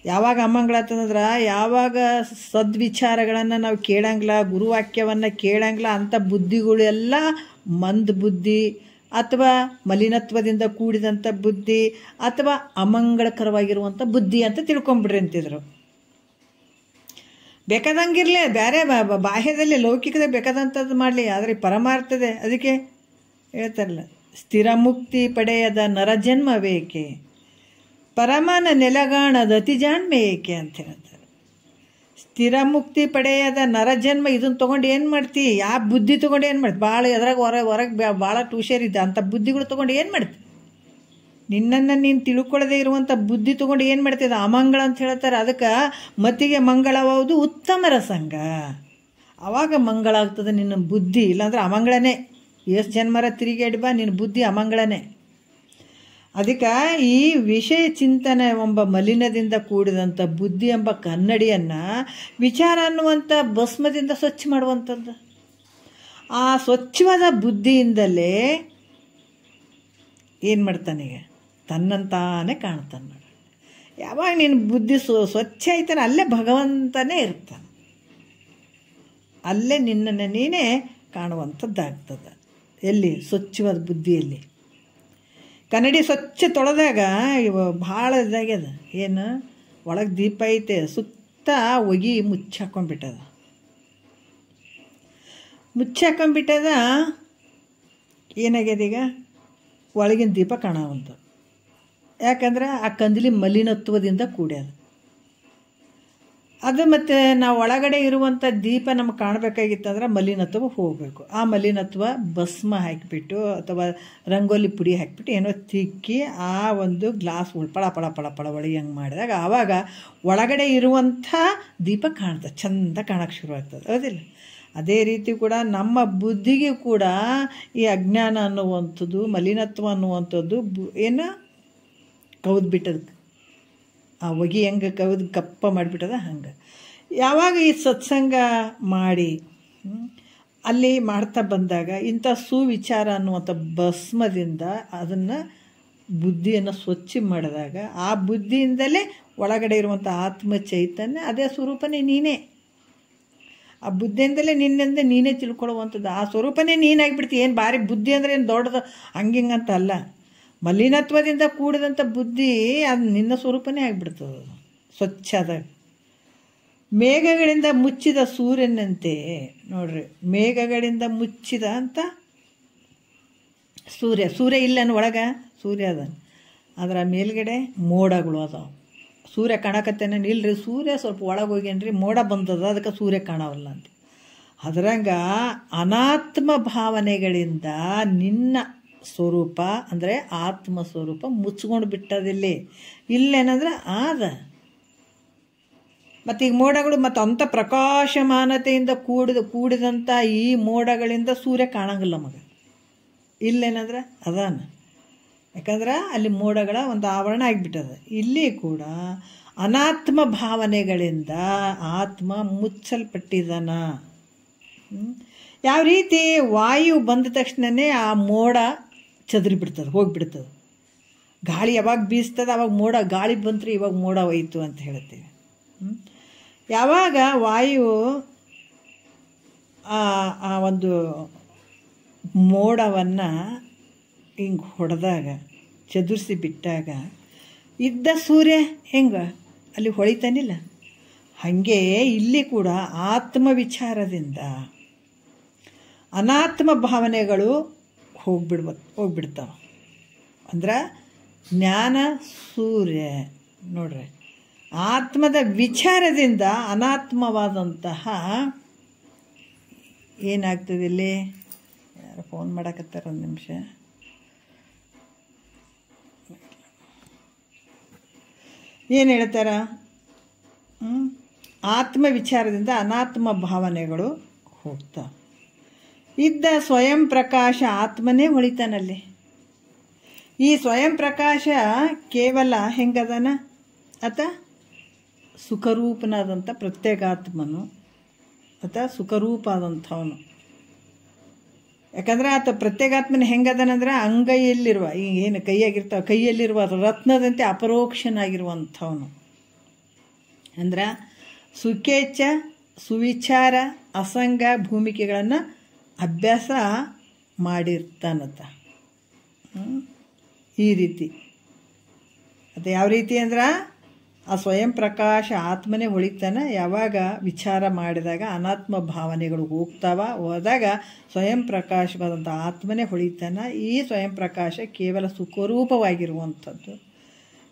ಯಾವಾಗ ಅಮಂಗಳ ಅಂತಂದ್ರೆ, ಯಾವಾಗ ಸದ್ವಿಚಾರಗಳನ್ನು ನಾವು ಕೇಳಂಗಿಲ್ಲ, ಗುರುವಾಕ್ಯವನ್ನು ಕೇಳಂಗಿಲ್ಲ, ಅಂಥ ಬುದ್ಧಿಗಳೆಲ್ಲ ಮಂದ ಬುದ್ಧಿ ಅಥವಾ ಮಲಿನತ್ವದಿಂದ ಕೂಡಿದಂಥ ಬುದ್ಧಿ ಅಥವಾ ಅಮಂಗಳಕರವಾಗಿರುವಂಥ ಬುದ್ಧಿ ಅಂತ ತಿಳ್ಕೊಂಬಿಡ್ರಿ ಅಂತಿದ್ರು. ಬೇಕಾದಂಗಿರಲಿ, ಬೇರೆ ಬಾಹ್ಯದಲ್ಲಿ ಲೌಕಿಕದಾಗ ಬೇಕಾದಂಥದ್ದು ಮಾಡಲಿ, ಆದರೆ ಪರಮಾರ್ಥದೆ. ಅದಕ್ಕೆ ಹೇಳ್ತಾರಲ್ಲ, ಸ್ಥಿರ ಮುಕ್ತಿ ಪಡೆಯದ ನರಜನ್ಮ ಬೇಕೆ, ಪರಮನ ನೆಲಗಾಣದ ಅತಿಜಾಣ್ಮೆ ಏಕೆ ಅಂತ ಹೇಳ್ತಾರೆ. ಸ್ಥಿರ ಮುಕ್ತಿ ಪಡೆಯದ ನರಜನ್ಮ ಇದನ್ನು ತೊಗೊಂಡು ಏನು ಮಾಡ್ತಿ, ಯಾವ ಬುದ್ಧಿ ತೊಗೊಂಡು ಏನು ಮಾಡ್ತಿ, ಭಾಳ ಎದ್ರಾಗ ಹೊರಗೆ ಭಾಳ ಹುಷಾರಿದ್ದ ಅಂಥ ಬುದ್ಧಿಗಳು ತೊಗೊಂಡು ಏನು ಮಾಡ್ತಿ, ನಿನ್ನನ್ನು ನೀನು ತಿಳ್ಕೊಳ್ಳದೆ ಇರುವಂಥ ಬುದ್ಧಿ ತೊಗೊಂಡು ಏನು ಮಾಡ್ತಿದ್ದ, ಅಮಂಗಳ ಅಂತ ಹೇಳ್ತಾರೆ. ಅದಕ್ಕೆ ಮತಿಗೆ ಮಂಗಳವಾವುದು ಉತ್ತಮರ ಸಂಘ, ಆವಾಗ ಮಂಗಳ ಆಗ್ತದೆ ನಿನ್ನ ಬುದ್ಧಿ. ಇಲ್ಲಾಂದ್ರೆ ಅಮಂಗಳನೇ, ಎಷ್ಟು ಜನ್ಮರ ತಿರುಗಾಡಿ ಬಾ, ನಿನ್ನ ಬುದ್ಧಿ ಅಮಂಗಳನೇ. ಅದಕ್ಕೆ ಈ ವಿಷಯ ಚಿಂತನೆ ಎಂಬ ಮಲಿನದಿಂದ ಕೂಡಿದಂಥ ಬುದ್ಧಿ ಎಂಬ ಕನ್ನಡಿಯನ್ನು ವಿಚಾರ ಅನ್ನುವಂಥ ಭಸ್ಮದಿಂದ ಸ್ವಚ್ಛ ಮಾಡುವಂಥದ್ದು. ಆ ಸ್ವಚ್ಛವಾದ ಬುದ್ಧಿಯಿಂದಲೇ ಏನು ಮಾಡ್ತಾನೀಗ, ತನ್ನಂತಾನೇ ಕಾಣ್ತಾನೆ ನೋಡಿ. ಯಾವಾಗ ನಿನ್ನ ಬುದ್ಧಿ ಸ್ವಚ್ಛ ಆಯ್ತಾನೆ, ಅಲ್ಲೇ ಭಗವಂತನೇ ಇರ್ತಾನೆ, ಅಲ್ಲೇ ನಿನ್ನನ್ನು ನೀನೇ ಕಾಣುವಂಥದ್ದಾಗ್ತದೆ. ಎಲ್ಲಿ? ಸ್ವಚ್ಛವಾದ ಬುದ್ಧಿಯಲ್ಲಿ. ಕನ್ನಡಿ ಸ್ವಚ್ಛ ತೊಳೆದಾಗ ಇವ ಭಾಳ ಇದಾಗ್ಯದ. ಏನು, ಒಳಗೆ ದೀಪ ಐತೆ, ಸುತ್ತ ಒಗಿ ಮುಚ್ಚಾಕೊಂಡ್ಬಿಟ್ಟದ. ಏನಾಗ್ಯದ ಈಗ, ಒಳಗಿನ ದೀಪ ಕಾಣವಂತ. ಯಾಕಂದ್ರೆ ಆ ಕಂದಿಲಿ ಮಲಿನತ್ವದಿಂದ ಕೂಡ್ಯದ. ಅದು ಮತ್ತು ನಾವು ಒಳಗಡೆ ಇರುವಂಥ ದೀಪ ನಮಗೆ ಕಾಣಬೇಕಾಗಿತ್ತಂದ್ರೆ ಮಲಿನತ್ವ ಹೋಗಬೇಕು. ಆ ಮಲಿನತ್ವ ಭಸ್ಮ ಹಾಕಿಬಿಟ್ಟು ಅಥವಾ ರಂಗೋಲಿ ಪುಡಿ ಹಾಕಿಬಿಟ್ಟು ಏನೋ ತಿಕ್ಕಿ ಆ ಒಂದು ಗ್ಲಾಸ್ ಪಳ ಪಳ ಪಳ ಪಳ ಒಳಗೆ ಹಂಗೆ ಮಾಡಿದಾಗ ಆವಾಗ ಒಳಗಡೆ ಇರುವಂಥ ದೀಪ ಕಾಣ್ತದೆ, ಚೆಂದ ಕಾಣೋಕ್ಕೆ ಶುರುವಾಗ್ತದೆ, ಹೌದಿಲ್ಲ? ಅದೇ ರೀತಿ ಕೂಡ ನಮ್ಮ ಬುದ್ಧಿಗೆ ಕೂಡ ಈ ಅಜ್ಞಾನ ಅನ್ನುವಂಥದ್ದು, ಮಲಿನತ್ವ ಅನ್ನುವಂಥದ್ದು ಏನು ಕವ್ದು ಆ ಹೊಗೆ ಹೆಂಗೆ ಕವ್ದು ಕಪ್ಪ ಮಾಡಿಬಿಟ್ಟದ ಹಂಗೆ. ಯಾವಾಗ ಈ ಸತ್ಸಂಗ ಮಾಡಿ ಅಲ್ಲಿ ಮಾಡ್ತಾ ಬಂದಾಗ ಇಂಥ ಸುವಿಚಾರ ಅನ್ನುವಂಥ ಭಸ್ಮದಿಂದ ಅದನ್ನು ಬುದ್ಧಿಯನ್ನು ಸ್ವಚ್ಛ ಮಾಡಿದಾಗ ಆ ಬುದ್ಧಿಯಿಂದಲೇ ಒಳಗಡೆ ಇರುವಂಥ ಆತ್ಮ ಚೈತನ್ಯ ಅದೇ ಸ್ವರೂಪನೇ ನೀನೇ. ಆ ಬುದ್ಧಿಯಿಂದಲೇ ನಿನ್ನಿಂದ ನೀನೇ ತಿಳ್ಕೊಳ್ಳುವಂಥದ್ದು. ಆ ಸ್ವರೂಪನೇ ನೀನಾಗಿಬಿಡ್ತೀವಿ. ಏನು ಭಾರಿ ಬುದ್ಧಿ ಅಂದರೆ ಏನು ದೊಡ್ಡದು ಹಂಗಿಂಗಂತ ಅಲ್ಲ. ಮಲಿನತ್ವದಿಂದ ಕೂಡಿದಂಥ ಬುದ್ಧಿ ಅದು ನಿನ್ನ ಸ್ವರೂಪನೇ ಆಗಿಬಿಡ್ತದೆ ಸ್ವಚ್ಛದಾಗ. ಮೇಘಗಳಿಂದ ಮುಚ್ಚಿದ ಸೂರ್ಯನಂತೆ ನೋಡ್ರಿ, ಮೇಘಗಳಿಂದ ಮುಚ್ಚಿದ ಅಂತ ಸೂರ್ಯ ಇಲ್ಲನ ಒಳಗೆ ಸೂರ್ಯ ಅದ, ಅದರ ಮೇಲ್ಗಡೆ ಮೋಡಗಳು ಅದಾವ. ಸೂರ್ಯ ಕಾಣಕತ್ತೇನೆ ಇಲ್ರಿ, ಸೂರ್ಯ ಸ್ವಲ್ಪ ಒಳಗೆ ಹೋಗ್ಯಾನ್ರಿ, ಮೋಡ ಬಂದದ ಅದಕ್ಕೆ ಸೂರ್ಯ ಕಾಣವಲ್ಲ ಅಂತ. ಅದರಂಗ ಅನಾತ್ಮ ಭಾವನೆಗಳಿಂದ ನಿನ್ನ ಸ್ವರೂಪ ಅಂದರೆ ಆತ್ಮ ಸ್ವರೂಪ ಮುಚ್ಕೊಂಡು ಬಿಟ್ಟದಿಲ್ಲಿ. ಇಲ್ಲೇನಂದ್ರೆ ಆದ ಮತ್ತು ಈಗ ಮೋಡಗಳು ಮತ್ತು ಅಂಥ ಪ್ರಕಾಶಮಾನತೆಯಿಂದ ಕೂಡಿದಂಥ ಈ ಮೋಡಗಳಿಂದ ಸೂರ್ಯ ಕಾಣಂಗಿಲ್ಲ ನಮಗೆ. ಇಲ್ಲೇನಂದ್ರೆ ಅದಾನ, ಯಾಕಂದ್ರೆ ಅಲ್ಲಿ ಮೋಡಗಳ ಒಂದು ಆವರಣ ಆಗಿಬಿಟ್ಟದ. ಇಲ್ಲಿ ಕೂಡ ಅನಾತ್ಮ ಭಾವನೆಗಳಿಂದ ಆತ್ಮ ಮುಚ್ಚಲ್ಪಟ್ಟಿದ್ದಾನ. ಯಾವ ರೀತಿ ವಾಯು ಬಂದ ತಕ್ಷಣವೇ ಆ ಮೋಡ ಚದರಿ ಬಿಡ್ತದೆ, ಹೋಗಿಬಿಡ್ತದೆ. ಗಾಳಿ ಯಾವಾಗ ಬೀಸ್ತದೆ ಅವಾಗ ಮೋಡ, ಗಾಳಿ ಬಂದರೆ ಇವಾಗ ಮೋಡ ಹೋಯ್ತು ಅಂತ ಹೇಳ್ತೀವಿ. ಯಾವಾಗ ವಾಯು ಆ ಒಂದು ಮೋಡವನ್ನು ಹಿಂಗೆ ಹೊಡೆದಾಗ, ಚದುರಿಸಿ ಬಿಟ್ಟಾಗ ಇದ್ದ ಸೂರ್ಯ ಹೆಂಗೆ ಅಲ್ಲಿ ಹೊಳಿತಾನಿಲ್ಲ, ಹಾಗೆ ಇಲ್ಲಿ ಕೂಡ ಆತ್ಮ ವಿಚಾರದಿಂದ ಅನಾತ್ಮ ಭಾವನೆಗಳು ಹೋಗ್ಬಿಡ್ತಾವೆ. ಅಂದ್ರೆ ಜ್ಞಾನ ಸೂರ್ಯ ನೋಡ್ರಿ, ಆತ್ಮದ ವಿಚಾರದಿಂದ ಅನಾತ್ಮವಾದಂತಹ ಏನಾಗ್ತದೆ ಇಲ್ಲಿ. ಯಾರು ಫೋನ್ ಮಾಡಕತ್ತಾರ, ಒಂದು ನಿಮಿಷ. ಏನು ಹೇಳ್ತಾರ? ಆತ್ಮ ವಿಚಾರದಿಂದ ಅನಾತ್ಮ ಭಾವನೆಗಳು ಹೋಗ್ತಾವೆ. ಇದ್ದ ಸ್ವಯಂ ಪ್ರಕಾಶ ಆತ್ಮನೇ ಹೊಳಿತಾನಲ್ಲಿ. ಈ ಸ್ವಯಂ ಪ್ರಕಾಶ ಕೇವಲ ಹೆಂಗದನ ಆತ ಸುಖರೂಪನಾದಂಥ ಪ್ರತ್ಯೇಕಾತ್ಮನು, ಆತ ಸುಖರೂಪ ಆದಂಥವನು. ಯಾಕಂದ್ರೆ ಆತ ಪ್ರತ್ಯೇಕಾತ್ಮನ ಹೆಂಗದನಂದ್ರೆ ಅಂಗೈಯಲ್ಲಿರುವ, ಈಗ ಏನು ಕೈಯಾಗಿರ್ತಾವೆ, ಕೈಯಲ್ಲಿರುವ ರತ್ನದಂತೆ ಅಪರೋಕ್ಷನಾಗಿರುವಂಥವನು. ಅಂದ್ರೆ ಸುಖೇಚ್ಛ, ಸುವಿಚಾರ, ಅಸಂಗ ಭೂಮಿಕೆಗಳನ್ನು ಅಭ್ಯಾಸ ಮಾಡಿರ್ತಾನತ್ತ. ಈ ರೀತಿ ಅದು ಯಾವ ರೀತಿ ಅಂದ್ರೆ ಆ ಸ್ವಯಂ ಪ್ರಕಾಶ ಆತ್ಮನೇ ಹೊಳಿತಾನೆ. ಯಾವಾಗ ವಿಚಾರ ಮಾಡಿದಾಗ ಅನಾತ್ಮ ಭಾವನೆಗಳು ಹೋದಾಗ ಸ್ವಯಂ ಪ್ರಕಾಶವಾದಂಥ ಆತ್ಮನೇ ಹೊಳಿತಾನೆ. ಈ ಸ್ವಯಂ ಪ್ರಕಾಶ ಕೇವಲ ಸುಖರೂಪವಾಗಿರುವಂಥದ್ದು,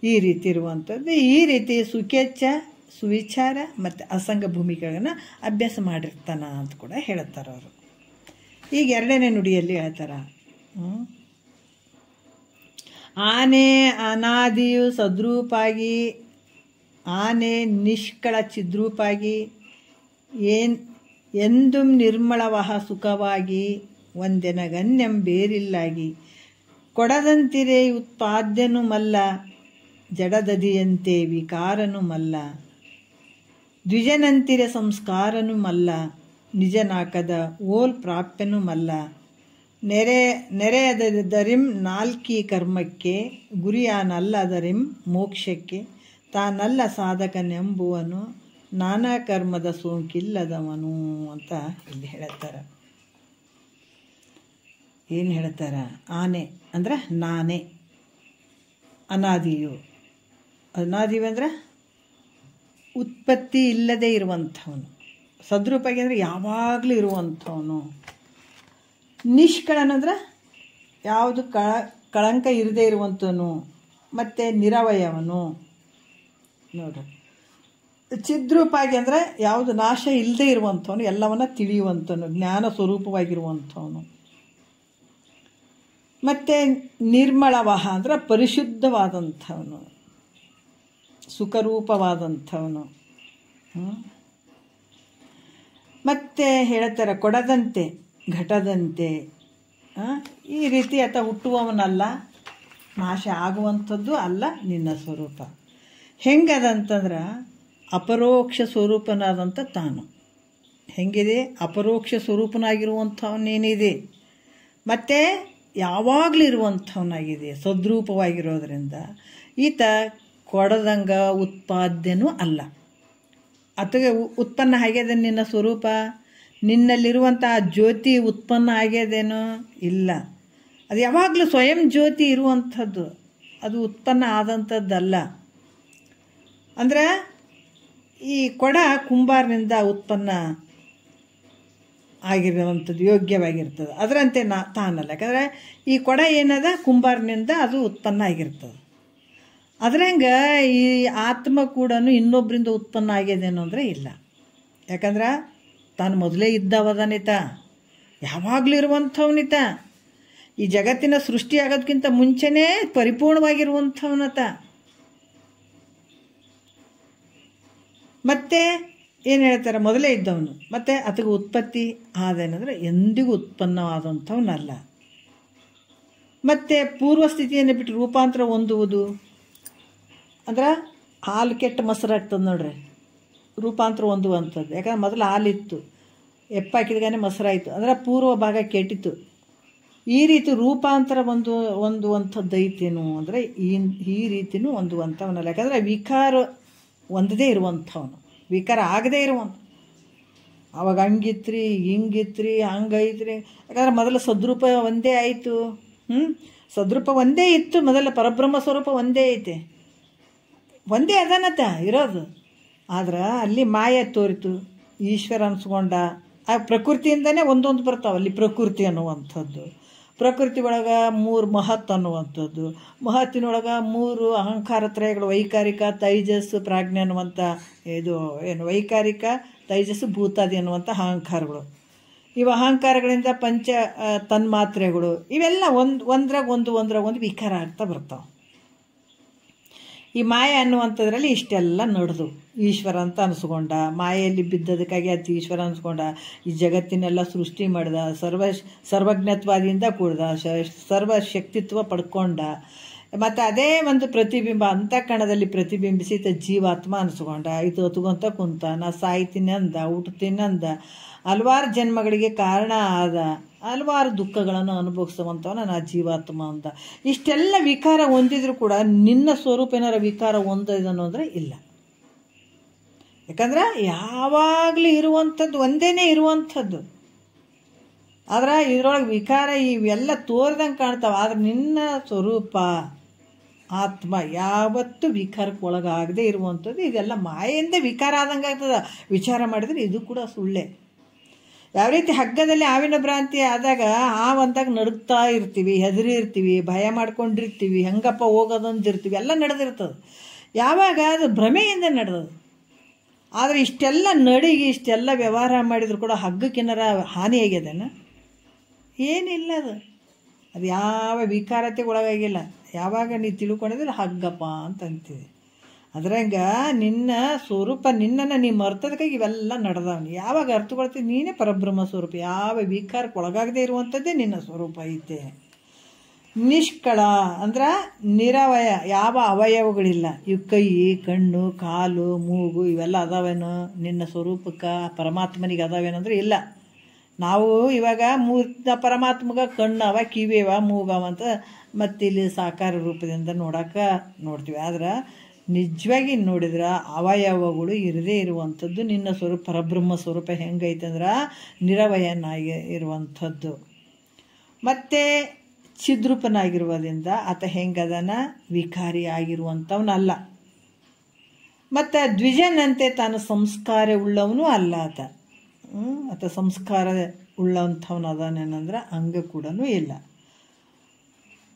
ಈ ರೀತಿ ಇರುವಂಥದ್ದು. ಈ ರೀತಿ ಸುಖೇಚ್ಛ, ಸುವಿಚಾರ ಮತ್ತು ಅಸಂಗ ಭೂಮಿಕೆಗಳನ್ನು ಅಭ್ಯಾಸ ಮಾಡಿರ್ತಾನ ಅಂತ ಕೂಡ ಹೇಳ್ತಾರೆ ಅವರು. ಈಗ ಎರಡನೇ ನುಡಿಯಲ್ಲಿ ಹೇಳ್ತಾರ, ಆನೆ ಅನಾದಿಯು ಸದ್ರೂಪಾಗಿ, ಆನೆ ನಿಷ್ಕಳ ಚಿದ್ರೂಪಾಗಿ, ಎಂದೂ ನಿರ್ಮಳವಹ ಸುಖವಾಗಿ, ಒಂದೆನಗನ್ಯಂ ಬೇರಿಲ್ಲಾಗಿ, ಕೊಡದಂತಿರೆ ಉತ್ಪಾದ್ಯನು ಮಲ್ಲ, ಜಡದದಿಯಂತೆ ವಿಕಾರನು ಮಲ್ಲ, ದ್ವಿಜನಂತಿರೆ ಸಂಸ್ಕಾರನು ಮಲ್ಲ, ನಿಜನಾಕದ ಓಲ್ ಪ್ರಾಪ್ಯನು ಮಲ್ಲ, ನೆರೆಯದರಿಂ ನಾಲ್ಕಿ ಕರ್ಮಕ್ಕೆ, ಗುರಿಯಾನಲ್ಲದರಿಂ ಮೋಕ್ಷಕ್ಕೆ, ತಾನಲ್ಲ ಸಾಧಕನೆಂಬುವನು, ನಾನಾ ಕರ್ಮದ ಸೋಂಕಿಲ್ಲದವನು ಅಂತ ಇಲ್ಲಿ ಹೇಳ್ತಾರೆ. ಏನು ಹೇಳ್ತಾರೆ? ಆನೆ ಅಂದ್ರೆ ನಾನೇ, ಅನಾದಿಯು. ಅನಾದಿಯು ಅಂದ್ರೆ ಉತ್ಪತ್ತಿ ಇಲ್ಲದೆ ಇರುವಂಥವನು, ಸದ್ರೂಪಾಗಿ ಅಂದರೆ ಯಾವಾಗಲೂ ಇರುವಂಥವನು. ನಿಷ್ಕಳನಂದ್ರೆ ಯಾವುದು ಕಳಂಕ ಇರದೇ ಇರುವಂಥವನು, ಮತ್ತು ನಿರವಯವನು. ನೋಡ್ರಿ, ಚಿದ್ರೂಪಾಗಿ ಅಂದರೆ ಯಾವುದು ನಾಶ ಇಲ್ಲದೆ ಇರುವಂಥವನು, ಎಲ್ಲವನ್ನ ತಿಳಿಯುವಂಥವನು, ಜ್ಞಾನ ಸ್ವರೂಪವಾಗಿರುವಂಥವನು. ಮತ್ತು ನಿರ್ಮಳವಹ ಅಂದರೆ ಪರಿಶುದ್ಧವಾದಂಥವನು, ಸುಖರೂಪವಾದಂಥವನು. ಮತ್ತು ಹೇಳ್ತಾರೆ ಕೊಡದಂತೆ ಘಟದಂತೆ, ಈ ರೀತಿ ಆತ ಹುಟ್ಟುವವನಲ್ಲ, ನಾಶ ಆಗುವಂಥದ್ದು ಅಲ್ಲ ನಿನ್ನ ಸ್ವರೂಪ. ಹೆಂಗದಂತಂದ್ರೆ ಅಪರೋಕ್ಷ ಸ್ವರೂಪನಾದಂಥ ತಾನು ಹೆಂಗಿದೆ, ಅಪರೋಕ್ಷ ಸ್ವರೂಪನಾಗಿರುವಂಥವನೇನಿದೆ, ಮತ್ತು ಯಾವಾಗಲೂ ಇರುವಂಥವನಾಗಿದೆ, ಸದ್ರೂಪವಾಗಿರೋದ್ರಿಂದ ಈತ ಕೊಡದಂಗ ಉತ್ಪಾದ್ಯನೂ ಅಲ್ಲ. ಅಥವಾ ಉತ್ಪನ್ನ ಆಗ್ಯದ ನಿನ್ನ ಸ್ವರೂಪ, ನಿನ್ನಲ್ಲಿರುವಂಥ ಜ್ಯೋತಿ ಉತ್ಪನ್ನ ಆಗ್ಯದೇನೋ ಇಲ್ಲ. ಅದು ಯಾವಾಗಲೂ ಸ್ವಯಂ ಜ್ಯೋತಿ ಇರುವಂಥದ್ದು, ಅದು ಉತ್ಪನ್ನ ಆದಂಥದ್ದಲ್ಲ. ಅಂದರೆ ಈ ಕೊಡ ಕುಂಬಾರನಿಂದ ಉತ್ಪನ್ನ ಆಗಿರುವಂಥದ್ದು, ಯೋಗ್ಯವಾಗಿರ್ತದೆ. ಅದರಂತೆ ತಾನಲ್ಲ. ಯಾಕಂದರೆ ಈ ಕೊಡ ಏನದ ಕುಂಬಾರನಿಂದ ಅದು ಉತ್ಪನ್ನ ಆಗಿರ್ತದೆ. ಅದ್ರಂಗೆ ಈ ಆತ್ಮ ಕೂಡ ಇನ್ನೊಬ್ಬರಿಂದ ಉತ್ಪನ್ನ ಆಗ್ಯದೇನೋ ಅಂದರೆ ಇಲ್ಲ. ಯಾಕಂದ್ರೆ ತಾನು ಮೊದಲೇ ಇದ್ದವದನಿತ, ಯಾವಾಗಲೂ ಇರುವಂಥವನಿತ, ಈ ಜಗತ್ತಿನ ಸೃಷ್ಟಿ ಆಗೋದಕ್ಕಿಂತ ಮುಂಚೆನೇ ಪರಿಪೂರ್ಣವಾಗಿರುವಂಥವನತ. ಮತ್ತು ಏನು ಹೇಳ್ತಾರೆ, ಮೊದಲೇ ಇದ್ದವನು ಮತ್ತು ಅದಕ್ಕೆ ಉತ್ಪತ್ತಿ ಆದೇನಂದ್ರೆ ಎಂದಿಗೂ ಉತ್ಪನ್ನವಾದಂಥವನಲ್ಲ. ಮತ್ತು ಪೂರ್ವ ಸ್ಥಿತಿಯನ್ನು ಬಿಟ್ಟು ರೂಪಾಂತರ ಹೊಂದುವುದು ಅಂದ್ರೆ ಹಾಲು ಕೆಟ್ಟ ಮೊಸರಾಗ್ತದೆ ನೋಡ್ರಿ, ರೂಪಾಂತರ ಹೊಂದುವಂಥದ್ದು. ಯಾಕಂದ್ರೆ ಮೊದಲು ಹಾಲಿತ್ತು, ಹಾಕಿದ್ಗಾನೆ ಮೊಸರಾಯಿತು, ಅಂದರೆ ಪೂರ್ವ ಭಾಗ ಕೆಟ್ಟಿತು. ಈ ರೀತಿ ರೂಪಾಂತರ ಹೊಂದುವಂಥದ್ದು ಐತೇನು ಅಂದರೆ ಈ ರೀತಿಯೂ ಹೊಂದುವಂಥವನಲ್ಲ. ಯಾಕಂದರೆ ವಿಕಾರ ಒಂದೇ ಇರುವಂಥವನು, ವಿಕಾರ ಆಗದೇ ಇರುವಂಥ. ಅವಾಗ ಹಂಗಿತ್ರಿ ಹಿಂಗಿತ್ರಿ ಹಂಗೈತ್ರಿ. ಯಾಕಂದ್ರೆ ಮೊದಲು ಸದ್ರೂಪ ಒಂದೇ ಆಯಿತು. ಸದ್ರೂಪ ಒಂದೇ ಇತ್ತು, ಮೊದಲ ಪರಬ್ರಹ್ಮ ಸ್ವರೂಪ ಒಂದೇ ಐತೆ, ಒಂದೇ ಅದನ್ನತ್ತ ಇರೋದು. ಆದ್ರೆ ಅಲ್ಲಿ ಮಾಯ ತೋರಿತು, ಈಶ್ವರ ಅನ್ಸ್ಕೊಂಡ. ಆ ಪ್ರಕೃತಿಯಿಂದನೇ ಒಂದೊಂದು ಬರ್ತಾವೆ ಅಲ್ಲಿ. ಪ್ರಕೃತಿ ಅನ್ನುವಂಥದ್ದು, ಪ್ರಕೃತಿ ಒಳಗೆ 3 ಮಹತ್ ಅನ್ನುವಂಥದ್ದು, ಮಹತ್ತಿನೊಳಗೆ 3 ಅಹಂಕಾರ ತ್ರಯಗಳು, ವೈಕಾರಿಕ, ತೈಜಸ್ಸು, ಪ್ರಾಜ್ಞೆ ಅನ್ನುವಂಥ ಇದು ಏನು ವೈಕಾರಿಕ, ತೈಜಸ್ಸು, ಭೂತಾದಿ ಅನ್ನುವಂಥ ಅಹಂಕಾರಗಳು. ಇವು ಅಹಂಕಾರಗಳಿಂದ ಪಂಚ ತನ್ಮಾತ್ರೆಗಳು, ಇವೆಲ್ಲ ಒಂದ್ರಾಗ ಒಂದು ವಿಕಾರ ಆಗ್ತಾ ಬರ್ತಾವೆ. ಈ ಮಾಯೆ ಅನ್ನುವಂಥದ್ರಲ್ಲಿ ಇಷ್ಟೆಲ್ಲ ನಡೆದು ಈಶ್ವರ ಅಂತ ಅನಿಸ್ಕೊಂಡ, ಮಾಯೆಯಲ್ಲಿ ಬಿದ್ದದಕ್ಕಾಗಿ ಅದು ಈಶ್ವರ ಅನಿಸ್ಕೊಂಡ. ಈ ಜಗತ್ತಿನೆಲ್ಲ ಸೃಷ್ಟಿ ಮಾಡಿದ, ಸರ್ವಜ್ಞತ್ವಾದಿಯಿಂದ ಕೂಡಿದ, ಸರ್ವಶಕ್ತಿತ್ವ ಪಡ್ಕೊಂಡ. ಮತ್ತು ಅದೇ ಒಂದು ಪ್ರತಿಬಿಂಬ ಅಂತಃಕರಣದಲ್ಲಿ ಪ್ರತಿಬಿಂಬಿಸಿ ಜೀವಾತ್ಮ ಅನಿಸ್ಕೊಂಡ. ಇದು ಹೊತ್ಕೊಂತ ಕುಂತ, ನಾ ಸಾಯ್ತೀನಿ ಅಂದ, ಹುಟ್ಟುತ್ತೀನಿ ಅಂದ, ಹಲವಾರು ಜನ್ಮಗಳಿಗೆ ಕಾರಣ ಆದ, ಹಲವಾರು ದುಃಖಗಳನ್ನು ಅನುಭವಿಸುವಂಥವನ ನಾ ಜೀವಾತ್ಮ ಅಂತ. ಇಷ್ಟೆಲ್ಲ ವಿಕಾರ ಹೊಂದಿದ್ರು ಕೂಡ ನಿನ್ನ ಸ್ವರೂಪ ಏನಾರ ವಿಕಾರ ಹೊಂದಿದನು ಅಂದರೆ ಇಲ್ಲ. ಯಾಕಂದ್ರೆ ಯಾವಾಗಲೂ ಇರುವಂಥದ್ದು ಒಂದೇ ಇರುವಂಥದ್ದು. ಆದ್ರೆ ಇದರೊಳಗೆ ವಿಕಾರ ಇವೆಲ್ಲ ತೋರ್ದಂಗೆ ಕಾಣ್ತಾವೆ. ಆದ್ರೆ ನಿನ್ನ ಸ್ವರೂಪ ಆತ್ಮ ಯಾವತ್ತೂ ವಿಕಾರಕ್ಕೆ ಒಳಗಾಗದೇ ಇರುವಂಥದ್ದು. ಇದೆಲ್ಲ ಮಾಯೆಯಿಂದ ವಿಕಾರ ಆದಂಗೆ ಆಗ್ತದೆ. ವಿಚಾರ ಮಾಡಿದರೆ ಇದು ಕೂಡ ಸುಳ್ಳೆ. ಯಾವ ರೀತಿ ಹಗ್ಗದಲ್ಲಿ ಹಾವಿನ ಭ್ರಾಂತಿ ಆದಾಗ ಹಾವಂದಾಗ ನಡುಗ್ತಾ ಇರ್ತೀವಿ, ಹೆದರಿ ಇರ್ತೀವಿ, ಭಯ ಮಾಡ್ಕೊಂಡಿರ್ತೀವಿ, ಹೆಂಗಪ್ಪ ಹೋಗೋದಂದಿರ್ತೀವಿ, ಎಲ್ಲ ನಡೆದಿರ್ತದೆ. ಯಾವಾಗ ಅದು ಭ್ರಮೆಯಿಂದ ನಡೆದದು. ಆದರೆ ಇಷ್ಟೆಲ್ಲ ನಡಿಗೆ ಇಷ್ಟೆಲ್ಲ ವ್ಯವಹಾರ ಮಾಡಿದ್ರು ಕೂಡ ಹಗ್ಗಕ್ಕಿನ್ನರ ಹಾನಿ ಆಗ್ಯದೇನ? ಏನಿಲ್ಲ. ಅದು ಯಾವ ವಿಕಾರತೆಗೆ ಒಳಗಾಗಿಲ್ಲ. ಯಾವಾಗ ನೀ ತಿಳ್ಕೊಂಡಿದ್ರೆ ಹಗ್ಗಪ್ಪ ಅಂತ ಅಂತೀವಿ. ಅದ್ರಂಗ ನಿನ್ನ ಸ್ವರೂಪ ನಿನ್ನನ್ನು ನೀ ಮರ್ತದಕ್ಕಾಗಿ ಇವೆಲ್ಲ ನಡೆದವನು. ಯಾವಾಗ ಅರ್ಥಕೊಳ್ತೀವಿ ನೀನೇ ಪರಬ್ರಹ್ಮ ಸ್ವರೂಪ. ಯಾವ ವಿಕಾರಕ್ಕೆ ಒಳಗಾಗದೇ ಇರುವಂಥದ್ದೇ ನಿನ್ನ ಸ್ವರೂಪ ಐತೆ. ನಿಷ್ಕಳ ಅಂದ್ರೆ ನಿರವಯ, ಯಾವ ಅವಯವಗಳಿಲ್ಲ. ಇವು ಕೈ, ಕಣ್ಣು, ಕಾಲು, ಮೂಗು ಇವೆಲ್ಲ ಅದಾವೇನು ನಿನ್ನ ಸ್ವರೂಪಕ್ಕೆ? ಪರಮಾತ್ಮನಿಗೆ ಅದಾವೇನಂದ್ರೆ ಇಲ್ಲ. ನಾವು ಇವಾಗ ಪರಮಾತ್ಮಗ ಕಣ್ಣವ, ಕಿವಿಯವ, ಮೂಗವ ಅಂತ ಮತ್ತಿಲ್ಲಿ ಸಾಕಾರ ರೂಪದಿಂದ ನೋಡ್ತೀವಿ. ಆದ್ರೆ ನಿಜವಾಗಿ ನೋಡಿದ್ರೆ ಅವಯವಗಳು ಇರದೇ ಇರುವಂಥದ್ದು ನಿನ್ನ ಸ್ವರೂಪ. ಪರಬ್ರಹ್ಮ ಸ್ವರೂಪ ಹೆಂಗೈತೆ ಅಂದ್ರೆ ನಿರವಯನಾಗಿ ಇರುವಂಥದ್ದು. ಮತ್ತು ಚಿದ್ರೂಪನಾಗಿರುವುದರಿಂದ ಆತ ಹೆಂಗದನ ವಿಕಾರಿ ಆಗಿರುವಂಥವನಲ್ಲ. ಮತ್ತು ದ್ವಿಜನಂತೆ ತಾನು ಸಂಸ್ಕಾರ ಉಳ್ಳವನು ಅಲ್ಲ ಆತ. ಆತ ಸಂಸ್ಕಾರ ಉಳ್ಳಂಥವನು ಅದಾನೇನಂದ್ರೆ ಹಂಗ ಕೂಡ ಇಲ್ಲ.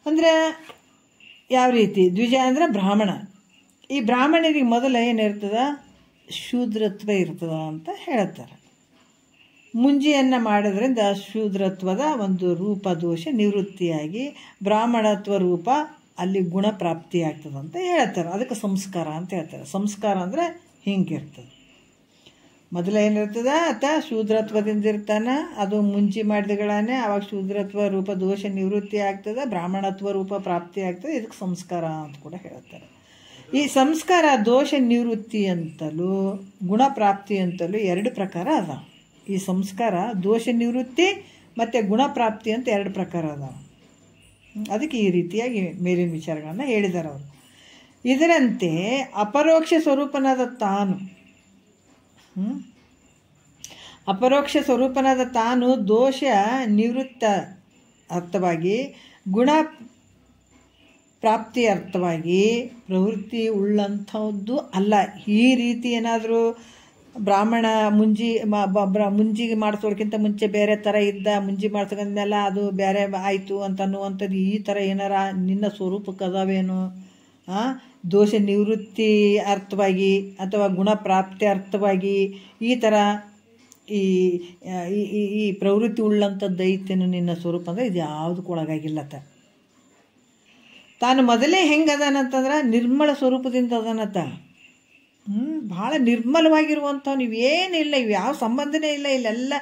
ಅಂದರೆ ಯಾವ ರೀತಿ ದ್ವಿಜ ಅಂದರೆ ಬ್ರಾಹ್ಮಣ. ಈ ಬ್ರಾಹ್ಮಣರಿಗೆ ಮೊದಲು ಏನಿರ್ತದ? ಶೂದ್ರತ್ವ ಇರ್ತದ ಅಂತ ಹೇಳ್ತಾರೆ. ಮುಂಜಿಯನ್ನು ಮಾಡೋದ್ರಿಂದ ಶೂದ್ರತ್ವದ ಒಂದು ರೂಪ ದೋಷ ನಿವೃತ್ತಿಯಾಗಿ ಬ್ರಾಹ್ಮಣತ್ವ ರೂಪ ಅಲ್ಲಿ ಗುಣ ಪ್ರಾಪ್ತಿ ಆಗ್ತದೆ ಅಂತ ಹೇಳ್ತಾರೆ. ಅದಕ್ಕೆ ಸಂಸ್ಕಾರ ಅಂತ ಹೇಳ್ತಾರೆ. ಸಂಸ್ಕಾರ ಅಂದರೆ ಹಿಂಗಿರ್ತದೆ. ಮೊದಲು ಏನಿರ್ತದ? ಆತ ಶೂದ್ರತ್ವದಿಂದ ಇರ್ತಾನೆ, ಅದು ಮುಂಚಿ ಮಾಡಿದಗಳನ್ನೇ ಅವಾಗ ಶೂದ್ರತ್ವ ರೂಪ ದೋಷ ನಿವೃತ್ತಿ ಆಗ್ತದೆ, ಬ್ರಾಹ್ಮಣತ್ವ ರೂಪ ಪ್ರಾಪ್ತಿ ಆಗ್ತದೆ. ಇದಕ್ಕೆ ಸಂಸ್ಕಾರ ಅಂತ ಕೂಡ ಹೇಳ್ತಾರೆ. ಈ ಸಂಸ್ಕಾರ ದೋಷ ನಿವೃತ್ತಿ ಅಂತಲೂ ಗುಣಪ್ರಾಪ್ತಿ ಅಂತಲೂ 2 ಪ್ರಕಾರ ಅದಾವ. ಈ ಸಂಸ್ಕಾರ ದೋಷ ನಿವೃತ್ತಿ ಮತ್ತು ಗುಣಪ್ರಾಪ್ತಿ ಅಂತ 2 ಪ್ರಕಾರ ಅದಾವ. ಅದಕ್ಕೆ ಈ ರೀತಿಯಾಗಿ ಮೇಲಿನ ವಿಚಾರಗಳನ್ನು ಹೇಳಿದ್ದಾರೆ ಅವರು. ಇದರಂತೆ ಅಪರೋಕ್ಷ ಸ್ವರೂಪನಾದ ತಾನು ಅಪರೋಕ್ಷ ಸ್ವರೂಪನಾದ ತಾನು ದೋಷ ನಿವೃತ್ತ ಅರ್ಥವಾಗಿ ಗುಣ ಪ್ರಾಪ್ತಿ ಅರ್ಥವಾಗಿ ಪ್ರವೃತ್ತಿ ಉಳ್ಳಂಥದ್ದು ಅಲ್ಲ. ಈ ರೀತಿ ಏನಾದರೂ ಬ್ರಾಹ್ಮಣ ಮುಂಜಿಗೆ ಮಾಡಿಸೋದಕ್ಕಿಂತ ಮುಂಚೆ ಬೇರೆ ಥರ ಇದ್ದ, ಮುಂಜಿ ಮಾಡ್ಸೋದ್ಮೇಲೆ ಅದು ಬೇರೆ ಆಯಿತು ಅಂತ ಅನ್ನುವಂಥದ್ದು ಈ ಥರ ಏನಾರ ನಿನ್ನ ಸ್ವರೂಪಕ್ಕೆ ಅದಾವೇನು? ದೋಷ ನಿವೃತ್ತಿ ಅರ್ಥವಾಗಿ ಅಥವಾ ಗುಣಪ್ರಾಪ್ತಿ ಅರ್ಥವಾಗಿ ಈ ಥರ ಈ ಪ್ರವೃತ್ತಿ ಉಳ್ಳಂಥದ್ದು ಐತೇನು ನಿನ್ನ ಸ್ವರೂಪ ಅಂದರೆ ಇದು ಯಾವುದಕ್ಕೂ ಒಳಗಾಗಿಲ್ಲತ್ತ. ತಾನು ಮೊದಲೇ ಹೆಂಗೆ ಅದಾನಂತಂದ್ರೆ ನಿರ್ಮಲ ಸ್ವರೂಪದಿಂದ ಅದಾನತ್ತ. ಭಾಳ ನಿರ್ಮಲವಾಗಿರುವಂಥವು. ನೀವೇನಿಲ್ಲ, ಇವು ಯಾವ ಸಂಬಂಧನೇ ಇಲ್ಲ, ಇಲ್ಲೆಲ್ಲ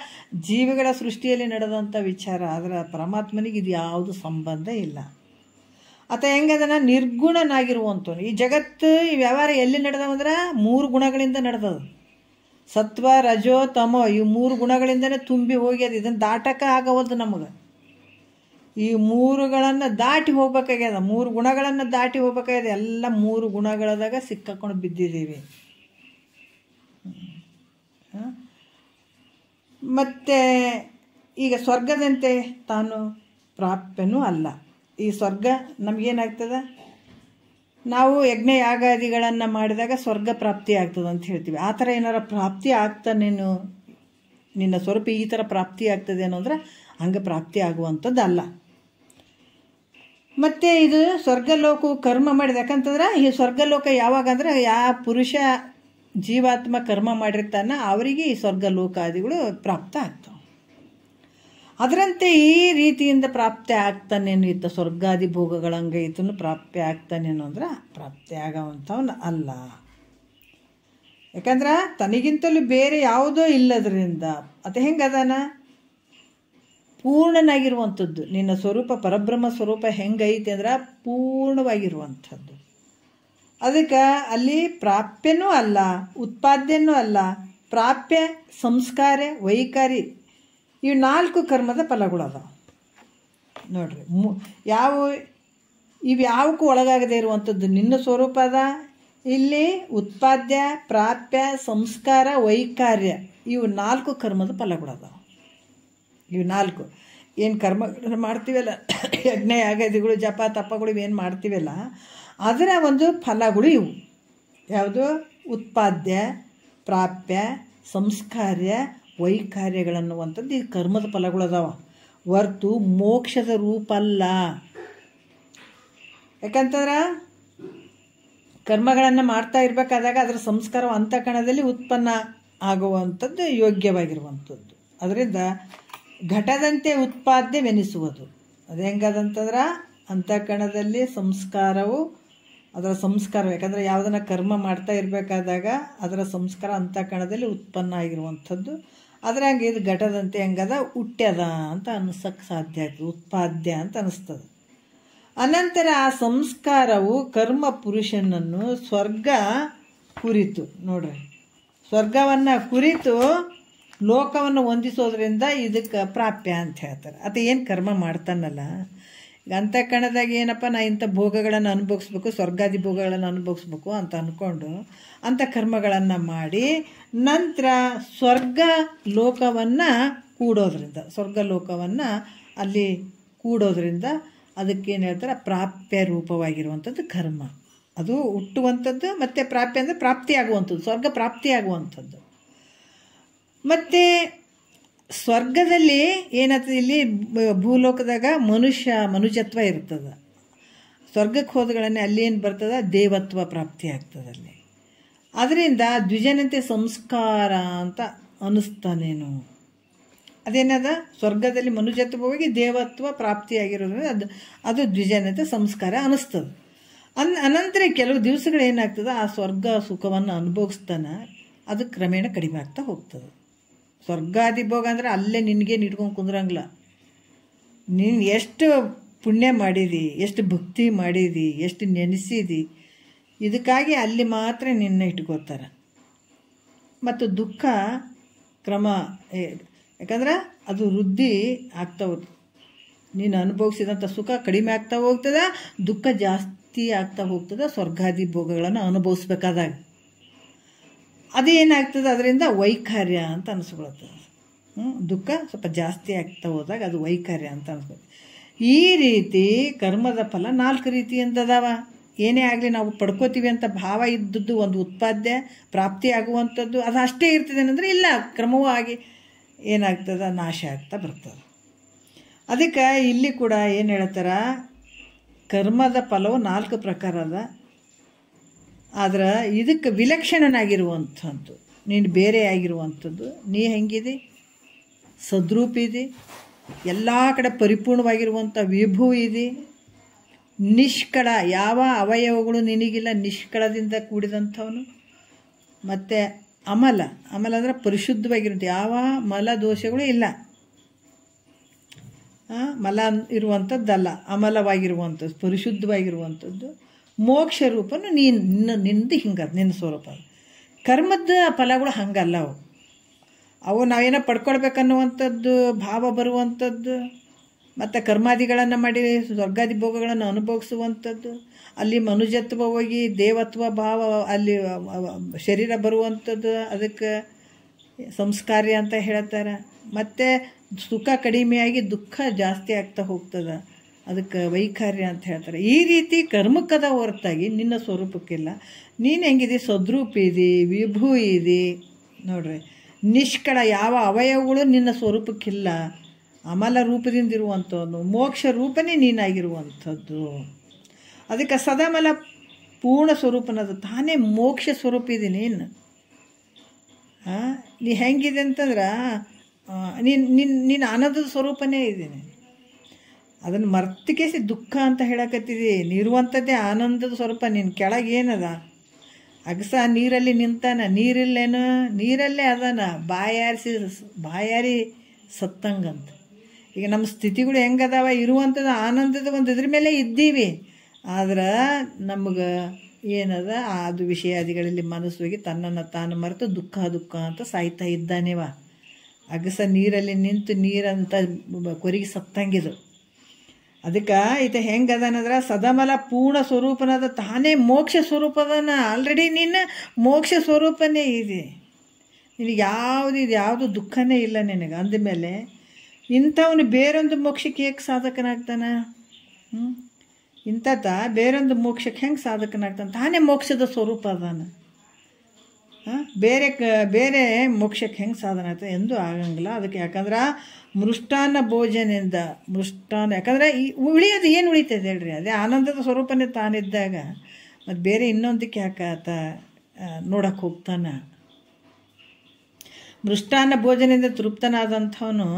ಜೀವಿಗಳ ಸೃಷ್ಟಿಯಲ್ಲಿ ನಡೆದಂಥ ವಿಚಾರ. ಆದರೆ ಪರಮಾತ್ಮನಿಗೆ ಇದು ಯಾವುದು ಸಂಬಂಧ ಇಲ್ಲ. ಆತ ಹೆಂಗದನ ನಿರ್ಗುಣನಾಗಿರುವಂಥವ್ನು. ಈ ಜಗತ್ತು ಈ ವ್ಯವಹಾರ ಎಲ್ಲಿ ನಡೆದವಂದ್ರೆ 3 ಗುಣಗಳಿಂದ ನಡೆದದು. ಸತ್ವ, ರಜೋ, ತಮೋ, ಈ 3 ಗುಣಗಳಿಂದನೇ ತುಂಬಿ ಹೋಗ್ಯದ. ಇದನ್ನು ದಾಟಕ್ಕೆ ಆಗವಲ್ದು ನಮಗೆ. ಈ 3ಗಳನ್ನು ದಾಟಿ ಹೋಗ್ಬೇಕಾಗ್ಯದ, 3 ಗುಣಗಳನ್ನು ದಾಟಿ ಹೋಗ್ಬೇಕಾಗ್ಯದ. ಎಲ್ಲ 3 ಗುಣಗಳದಾಗ ಸಿಕ್ಕಾಕೊಂಡು ಬಿದ್ದಿದ್ದೀವಿ. ಮತ್ತು ಈಗ ಸ್ವರ್ಗದಂತೆ ತಾನು ಪ್ರಾಪ್ಯನೂ ಅಲ್ಲ. ಈ ಸ್ವರ್ಗ ನಮಗೇನಾಗ್ತದೆ, ನಾವು ಯಜ್ಞ ಯಾಗಾದಿಗಳನ್ನು ಮಾಡಿದಾಗ ಸ್ವರ್ಗ ಪ್ರಾಪ್ತಿ ಆಗ್ತದೆ ಅಂತ ಹೇಳ್ತೀವಿ. ಆ ಥರ ಏನಾರ ಪ್ರಾಪ್ತಿ ಆಗ್ತಾನೇನು, ನಿನ್ನ ಸ್ವರೂಪ ಈ ಥರ ಪ್ರಾಪ್ತಿ ಆಗ್ತದೆ ಅನ್ನೋದ್ರೆ ಹಂಗೆ ಪ್ರಾಪ್ತಿ ಆಗುವಂಥದ್ದು ಅಲ್ಲ. ಮತ್ತು ಇದು ಸ್ವರ್ಗಲೋಕವು ಕರ್ಮ ಮಾಡಿದೆ. ಯಾಕಂತಂದ್ರೆ ಈ ಸ್ವರ್ಗಲೋಕ ಯಾವಾಗ ಅಂದರೆ ಯಾವ ಪುರುಷ ಜೀವಾತ್ಮ ಕರ್ಮ ಮಾಡಿರ್ತಾನೆ ಅವರಿಗೆ ಈ ಸ್ವರ್ಗಲೋಕಾದಿಗಳು ಪ್ರಾಪ್ತ ಆಗ್ತವೆ. ಅದರಂತೆ ಈ ರೀತಿಯಿಂದ ಪ್ರಾಪ್ತಿ ಆಗ್ತಾನೇನು ಇತ್ತ ಸ್ವರ್ಗಾದಿ ಭೋಗಗಳಂಗೆ ಈತನು ಪ್ರಾಪ್ತಿ ಆಗ್ತಾನೇನು ಅಂದ್ರೆ ಪ್ರಾಪ್ತಿ ಆಗೋವಂಥವನು ಅಲ್ಲ. ಯಾಕಂದ್ರೆ ತನಗಿಂತಲೂ ಬೇರೆ ಯಾವುದೋ ಇಲ್ಲದ್ರಿಂದ ಅದು ಹೆಂಗದಾನ ಪೂರ್ಣನಾಗಿರುವಂಥದ್ದು. ನಿನ್ನ ಸ್ವರೂಪ ಪರಬ್ರಹ್ಮ ಸ್ವರೂಪ ಹೆಂಗೈತೆ ಅಂದ್ರೆ ಪೂರ್ಣವಾಗಿರುವಂಥದ್ದು. ಅದಕ್ಕೆ ಅಲ್ಲಿ ಪ್ರಾಪ್ಯನೂ ಅಲ್ಲ, ಉತ್ಪಾದ್ಯನೂ ಅಲ್ಲ. ಪ್ರಾಪ್ಯ, ಸಂಸ್ಕಾರ, ವೈಖರಿ ಇವು 4 ಕರ್ಮದ ಫಲಗಳದ ನೋಡ್ರಿ. ಇವು ಯಾವಕ್ಕೂ ಒಳಗಾಗದೇ ಇರುವಂಥದ್ದು ನಿನ್ನ ಸ್ವರೂಪ ಅದ. ಇಲ್ಲಿ ಉತ್ಪಾದ್ಯ, ಪ್ರಾಪ್ಯ, ಸಂಸ್ಕಾರ, ವೈಕಾರ್ಯ ಇವು 4 ಕರ್ಮದ ಫಲಗಳದ. ಇವು 4 ಏನು ಕರ್ಮ ಮಾಡ್ತೀವಲ್ಲ, ಯಜ್ಞ ಯಾಗಾದಿಗಳು, ಜಪ ತಪಗಳು ಇವೇನು ಮಾಡ್ತೀವಲ್ಲ ಅದರ ಒಂದು ಫಲಗಳು ಇವು. ಯಾವುದು? ಉತ್ಪಾದ್ಯ, ಪ್ರಾಪ್ಯ, ಸಂಸ್ಕಾರ್ಯ, ವೈಕಾರ್ಯಗಳನ್ನುವಂಥದ್ದು ಈ ಕರ್ಮದ ಫಲಗಳದಾವ. ಹೊರ್ತು ಮೋಕ್ಷದ ರೂಪ ಅಲ್ಲ. ಯಾಕಂತಂದ್ರೆ ಕರ್ಮಗಳನ್ನು ಮಾಡ್ತಾ ಇರಬೇಕಾದಾಗ ಅದರ ಸಂಸ್ಕಾರವು ಅಂತಃಕರಣದಲ್ಲಿ ಉತ್ಪನ್ನ ಆಗುವಂಥದ್ದು ಯೋಗ್ಯವಾಗಿರುವಂಥದ್ದು. ಅದರಿಂದ ಘಟದಂತೆ ಉತ್ಪಾದ್ಯವೆನಿಸುವುದು. ಅದು ಹೆಂಗದಂತಂದ್ರೆ ಅಂತಃಕರಣದಲ್ಲಿ ಸಂಸ್ಕಾರವು ಅದರ ಸಂಸ್ಕಾರ, ಯಾಕಂದರೆ ಯಾವುದನ್ನು ಕರ್ಮ ಮಾಡ್ತಾ ಇರಬೇಕಾದಾಗ ಅದರ ಸಂಸ್ಕಾರ ಅಂತಃಕರಣದಲ್ಲಿ ಉತ್ಪನ್ನ ಆಗಿರುವಂಥದ್ದು. ಆದರೆ ಹಂಗೆ ಇದು ಘಟದಂತೆ ಹೆಂಗದ ಹುಟ್ಟ್ಯದ ಅಂತ ಅನಿಸೋಕ್ಕೆ ಸಾಧ್ಯ ಆಯ್ತು, ಉತ್ಪಾದ್ಯ ಅಂತ ಅನಿಸ್ತದೆ. ಅನಂತರ ಆ ಸಂಸ್ಕಾರವು ಕರ್ಮ ಪುರುಷನನ್ನು ಸ್ವರ್ಗ ಕುರಿತು ನೋಡ್ರಿ, ಸ್ವರ್ಗವನ್ನು ಕುರಿತು ಲೋಕವನ್ನು ಹೊಂದಿಸೋದ್ರಿಂದ ಇದಕ್ಕೆ ಪ್ರಾಪ್ಯ ಅಂತ ಹೇಳ್ತಾರೆ. ಅದು ಏನು ಕರ್ಮ ಮಾಡ್ತಾನಲ್ಲ, ಈಗ ಅಂತಃಕರಣದಾಗ ಏನಪ್ಪ ನಾ ಇಂಥ ಭೋಗಗಳನ್ನು ಅನುಭವಿಸ್ಬೇಕು, ಸ್ವರ್ಗಾದಿ ಭೋಗಗಳನ್ನು ಅನುಭವಿಸ್ಬೇಕು ಅಂತ ಅಂದ್ಕೊಂಡು ಅಂಥ ಕರ್ಮಗಳನ್ನು ಮಾಡಿ ನಂತರ ಸ್ವರ್ಗ ಲೋಕವನ್ನು ಕೂಡೋದ್ರಿಂದ, ಸ್ವರ್ಗ ಲೋಕವನ್ನು ಅಲ್ಲಿ ಕೂಡೋದ್ರಿಂದ ಅದಕ್ಕೇನು ಹೇಳ್ತಾರೆ ಪ್ರಾಪ್ಯ ರೂಪವಾಗಿರುವಂಥದ್ದು ಕರ್ಮ. ಅದು ಹುಟ್ಟುವಂಥದ್ದು. ಮತ್ತು ಪ್ರಾಪ್ಯ ಅಂದರೆ ಪ್ರಾಪ್ತಿಯಾಗುವಂಥದ್ದು, ಸ್ವರ್ಗ ಪ್ರಾಪ್ತಿಯಾಗುವಂಥದ್ದು. ಮತ್ತು ಸ್ವರ್ಗದಲ್ಲಿ ಏನಾಗ್ತದೆ, ಇಲ್ಲಿ ಭೂಲೋಕದಾಗ ಮನುಷ್ಯತ್ವ ಇರ್ತದೆ. ಸ್ವರ್ಗಕ್ಕೆ ಹೋದಗಳನ್ನೇ ಅಲ್ಲಿ ಏನು ಬರ್ತದೆ, ದೇವತ್ವ ಪ್ರಾಪ್ತಿ ಆಗ್ತದೆ ಅಲ್ಲಿ. ಅದರಿಂದ ದ್ವಿಜನತೆ ಸಂಸ್ಕಾರ ಅಂತ ಅನ್ನಿಸ್ತಾನೇನು. ಅದೇನದ ಸ್ವರ್ಗದಲ್ಲಿ ಮನುಷ್ಯತ್ವ ಹೋಗಿ ದೇವತ್ವ ಪ್ರಾಪ್ತಿಯಾಗಿರೋದ್ರಿಂದ ಅದು ದ್ವಿಜನತೆ ಸಂಸ್ಕಾರ ಅನ್ನಿಸ್ತದೆ. ಅನಂತರ ಕೆಲವು ದಿವಸಗಳು ಏನಾಗ್ತದೆ, ಆ ಸ್ವರ್ಗ ಸುಖವನ್ನು ಅನುಭವಿಸ್ತಾನೆ, ಅದು ಕ್ರಮೇಣ ಕಡಿಮೆ ಆಗ್ತಾ ಹೋಗ್ತದೆ. ಸ್ವರ್ಗಾದಿ ಭೋಗ ಅಂದರೆ ಅಲ್ಲೇ ನಿನಗೇನು ಇಟ್ಕೊಂಡು ಕುಂದ್ರಂಗಿಲ್ಲ. ನೀನು ಎಷ್ಟು ಪುಣ್ಯ ಮಾಡಿದಿ, ಎಷ್ಟು ಭಕ್ತಿ ಮಾಡಿದಿ, ಎಷ್ಟು ನೆನೆಸಿದಿ, ಇದಕ್ಕಾಗಿ ಅಲ್ಲಿ ಮಾತ್ರ ನಿನ್ನ ಇಟ್ಕೋತಾರೆ. ಮತ್ತು ದುಃಖ ಕ್ರಮ, ಯಾಕಂದ್ರೆ ಅದು ವೃದ್ಧಿ ಆಗ್ತಾ ಹೋಗ್ತದೆ. ನೀನು ಅನುಭವಿಸಿದಂಥ ಸುಖ ಕಡಿಮೆ ಆಗ್ತಾ ಹೋಗ್ತದೆ, ದುಃಖ ಜಾಸ್ತಿ ಆಗ್ತಾ ಹೋಗ್ತದೆ ಸ್ವರ್ಗಾದಿ ಭೋಗಗಳನ್ನು ಅನುಭವಿಸ್ಬೇಕಾದಾಗ. ಅದೇನಾಗ್ತದೆ, ಅದರಿಂದ ವೈಕಾರ್ಯ ಅಂತ ಅನಿಸ್ಕೊಳ್ತದೆ. ದುಃಖ ಸ್ವಲ್ಪ ಜಾಸ್ತಿ ಆಗ್ತಾ ಹೋದಾಗ ಅದು ವೈಕಾರ್ಯ ಅಂತ ಅನಿಸ್ಕೊಳ್ತದೆ. ಈ ರೀತಿ ಕರ್ಮದ ಫಲ 4 ರೀತಿಯಿಂದದಾವ. ಏನೇ ಆಗಲಿ ನಾವು ಪಡ್ಕೋತೀವಿ ಅಂತ ಭಾವ ಇದ್ದದ್ದು ಒಂದು ಉತ್ಪಾದ್ಯ ಪ್ರಾಪ್ತಿ ಆಗುವಂಥದ್ದು ಅದು ಅಷ್ಟೇ ಇರ್ತದೆ ಅಂದರೆ ಇಲ್ಲ, ಕ್ರಮವೂ ಆಗಿ ಏನಾಗ್ತದೆ, ನಾಶ ಆಗ್ತಾ ಬರ್ತದೆ. ಅದಕ್ಕೆ ಇಲ್ಲಿ ಕೂಡ ಏನು ಹೇಳ್ತಾರೆ, ಕರ್ಮದ ಫಲವು 4 ಪ್ರಕಾರ ಅದ. ಆದ್ರೆ ಇದಕ್ಕೆ ವಿಲಕ್ಷಣನಾಗಿರುವಂಥದ್ದು, ನೀನು ಬೇರೆ ಆಗಿರುವಂಥದ್ದು, ನೀ ಹೆಂಗಿದೆ ಸದ್ರೂಪಿದೆ, ಎಲ್ಲ ಕಡೆ ಪರಿಪೂರ್ಣವಾಗಿರುವಂಥ ವಿಭು ಇದೆ, ನಿಷ್ಕಳ, ಯಾವ ಅವಯವಗಳು ನಿನಗಿಲ್ಲ, ನಿಷ್ಕಳದಿಂದ ಕೂಡಿದಂಥವನು, ಮತ್ತು ಅಮಲ. ಅಮಲ ಅಂದರೆ ಪರಿಶುದ್ಧವಾಗಿರುತ್ತೆ, ಯಾವ ಮಲ ದೋಷಗಳು ಇಲ್ಲ. ಮಲ ಇರುವಂಥದ್ದಲ್ಲ, ಅಮಲವಾಗಿರುವಂಥದ್ದು, ಪರಿಶುದ್ಧವಾಗಿರುವಂಥದ್ದು. ಮೋಕ್ಷ ರೂಪನು ನಿಂದು ಹಿಂಗದು, ನಿನ್ನ ಸ್ವರೂಪ. ಕರ್ಮದ ಫಲಗಳು ಹಂಗಲ್ಲ. ಅವು ನಾವೇನೋ ಪಡ್ಕೊಳ್ಬೇಕನ್ನುವಂಥದ್ದು ಭಾವ ಬರುವಂಥದ್ದು, ಮತ್ತು ಕರ್ಮಾದಿಗಳನ್ನು ಮಾಡಿ ಸ್ವರ್ಗಾದಿ ಭೋಗಗಳನ್ನು ಅನುಭವಿಸುವಂಥದ್ದು, ಅಲ್ಲಿ ಮನುಜತ್ವ ಹೋಗಿ ದೇವತ್ವ ಭಾವ ಅಲ್ಲಿ ಶರೀರ ಬರುವಂಥದ್ದು, ಅದಕ್ಕೆ ಸಂಸ್ಕಾರ್ಯ ಅಂತ ಹೇಳ್ತಾರೆ. ಮತ್ತು ಸುಖ ಕಡಿಮೆಯಾಗಿ ದುಃಖ ಜಾಸ್ತಿ ಆಗ್ತಾ ಹೋಗ್ತದೆ, ಅದಕ್ಕೆ ವೈಖಾರ್ಯ ಅಂತ ಹೇಳ್ತಾರೆ. ಈ ರೀತಿ ಕರ್ಮಕ್ಕದ ಹೊರತಾಗಿ ನಿನ್ನ ಸ್ವರೂಪಕ್ಕಿಲ್ಲ. ನೀನು ಹೆಂಗಿದೆ, ಸದ್ರೂಪ ಇದೆ, ವಿಭೂ ಇದೆ ನೋಡ್ರಿ, ನಿಷ್ಕಳ, ಯಾವ ಅವಯವಗಳು ನಿನ್ನ ಸ್ವರೂಪಕ್ಕಿಲ್ಲ. ಅಮಲ ರೂಪದಿಂದ ಇರುವಂಥದ್ದು, ಮೋಕ್ಷ ರೂಪನೇ ನೀನಾಗಿರುವಂಥದ್ದು. ಅದಕ್ಕೆ ಸದಾಮಲ ಪೂರ್ಣ ಸ್ವರೂಪನದು, ತಾನೇ ಮೋಕ್ಷ ಸ್ವರೂಪ ಇದೆ ನೀನು. ನೀ ಹೆಂಗಿದೆ ಅಂತಂದ್ರೆ ನೀನು ಆನಂದದ ಸ್ವರೂಪನೇ ಇದ್ದೀನಿ. ಅದನ್ನು ಮರ್ತಿಕೇಸಿ ದುಃಖ ಅಂತ ಹೇಳಕತ್ತಿದಿ. ನೀರುವಂಥದ್ದೇ ಆನಂದದ ಸ್ವರೂಪ. ನಿನ್ನ ಕೆಳಗೇನದ, ಅಗಸ ನೀರಲ್ಲಿ ನಿಂತಾನ, ನೀರಿಲ್ಲೇನು, ನೀರಲ್ಲೇ ಅದಾನ, ಬಾಯಾರಿ ಸತ್ತಂಗಂತ. ಈಗ ನಮ್ಮ ಸ್ಥಿತಿಗಳು ಹೆಂಗದಾವ, ಇರುವಂಥದ್ದು ಆನಂದದ ಒಂದು ಇದ್ರ ಮೇಲೆ ಇದ್ದೀವಿ. ಆದ್ರೆ ನಮಗೆ ಏನದ, ಅದು ವಿಷಯಾದಿಗಳಲ್ಲಿ ಮನಸ್ಸು ಹೋಗಿ ತನ್ನನ್ನು ತಾನು ಮರೆತು ದುಃಖ ದುಃಖ ಅಂತ ಸಾಯ್ತಾ ಇದ್ದಾನೇವ. ಅಗಸ ನೀರಲ್ಲಿ ನಿಂತು ನೀರಂತ ಕೊರಿಗೆ ಸತ್ತಂಗಿದು. ಅದಕ್ಕೆ ಈತ ಹೆಂಗದನಂದ್ರೆ ಸದಮಲ ಪೂರ್ಣ ಸ್ವರೂಪನಾದ, ತಾನೇ ಮೋಕ್ಷ ಸ್ವರೂಪದನ. ಆಲ್ರೆಡಿ ನಿನ್ನ ಮೋಕ್ಷ ಸ್ವರೂಪನೇ ಇದೆ. ನಿನಗೆ ಯಾವುದು ದುಃಖನೇ ಇಲ್ಲ ನಿನಗೆ. ಅಂದಮೇಲೆ ಇಂಥವನು ಬೇರೊಂದು ಮೋಕ್ಷಕ್ಕೆ ಹೇಗೆ ಸಾಧಕನಾಗ್ತಾನ? ಇಂಥತ ಬೇರೊಂದು ಮೋಕ್ಷಕ್ಕೆ ಹೆಂಗೆ ಸಾಧಕನಾಗ್ತಾನೆ? ತಾನೇ ಮೋಕ್ಷದ ಸ್ವರೂಪ ಅದಾನ. ಬೇರೆ ಮೋಕ್ಷಕ್ಕೆ ಹೆಂಗೆ ಸಾಧನ ಆಗ್ತದೆ? ಎಂದೂ ಆಗಂಗಿಲ್ಲ. ಅದಕ್ಕೆ ಯಾಕಂದ್ರೆ ಮೃಷ್ಟಾನ್ನ ಭೋಜನದಿಂದ ಯಾಕಂದರೆ ಈ ಉಳಿಯೋದು ಏನು ಉಳಿತದೆ ಹೇಳ್ರಿ? ಅದೇ ಆನಂದದ ಸ್ವರೂಪನೇ ತಾನಿದ್ದಾಗ ಮತ್ತು ಬೇರೆ ಇನ್ನೊಂದಕ್ಕೆ ಯಾಕೆ ಆತ ನೋಡಕ್ಕೆ ಹೋಗ್ತಾನೆ? ಮೃಷ್ಟಾನ್ನ ಭೋಜನದಿಂದ ತೃಪ್ತನಾದಂಥವನು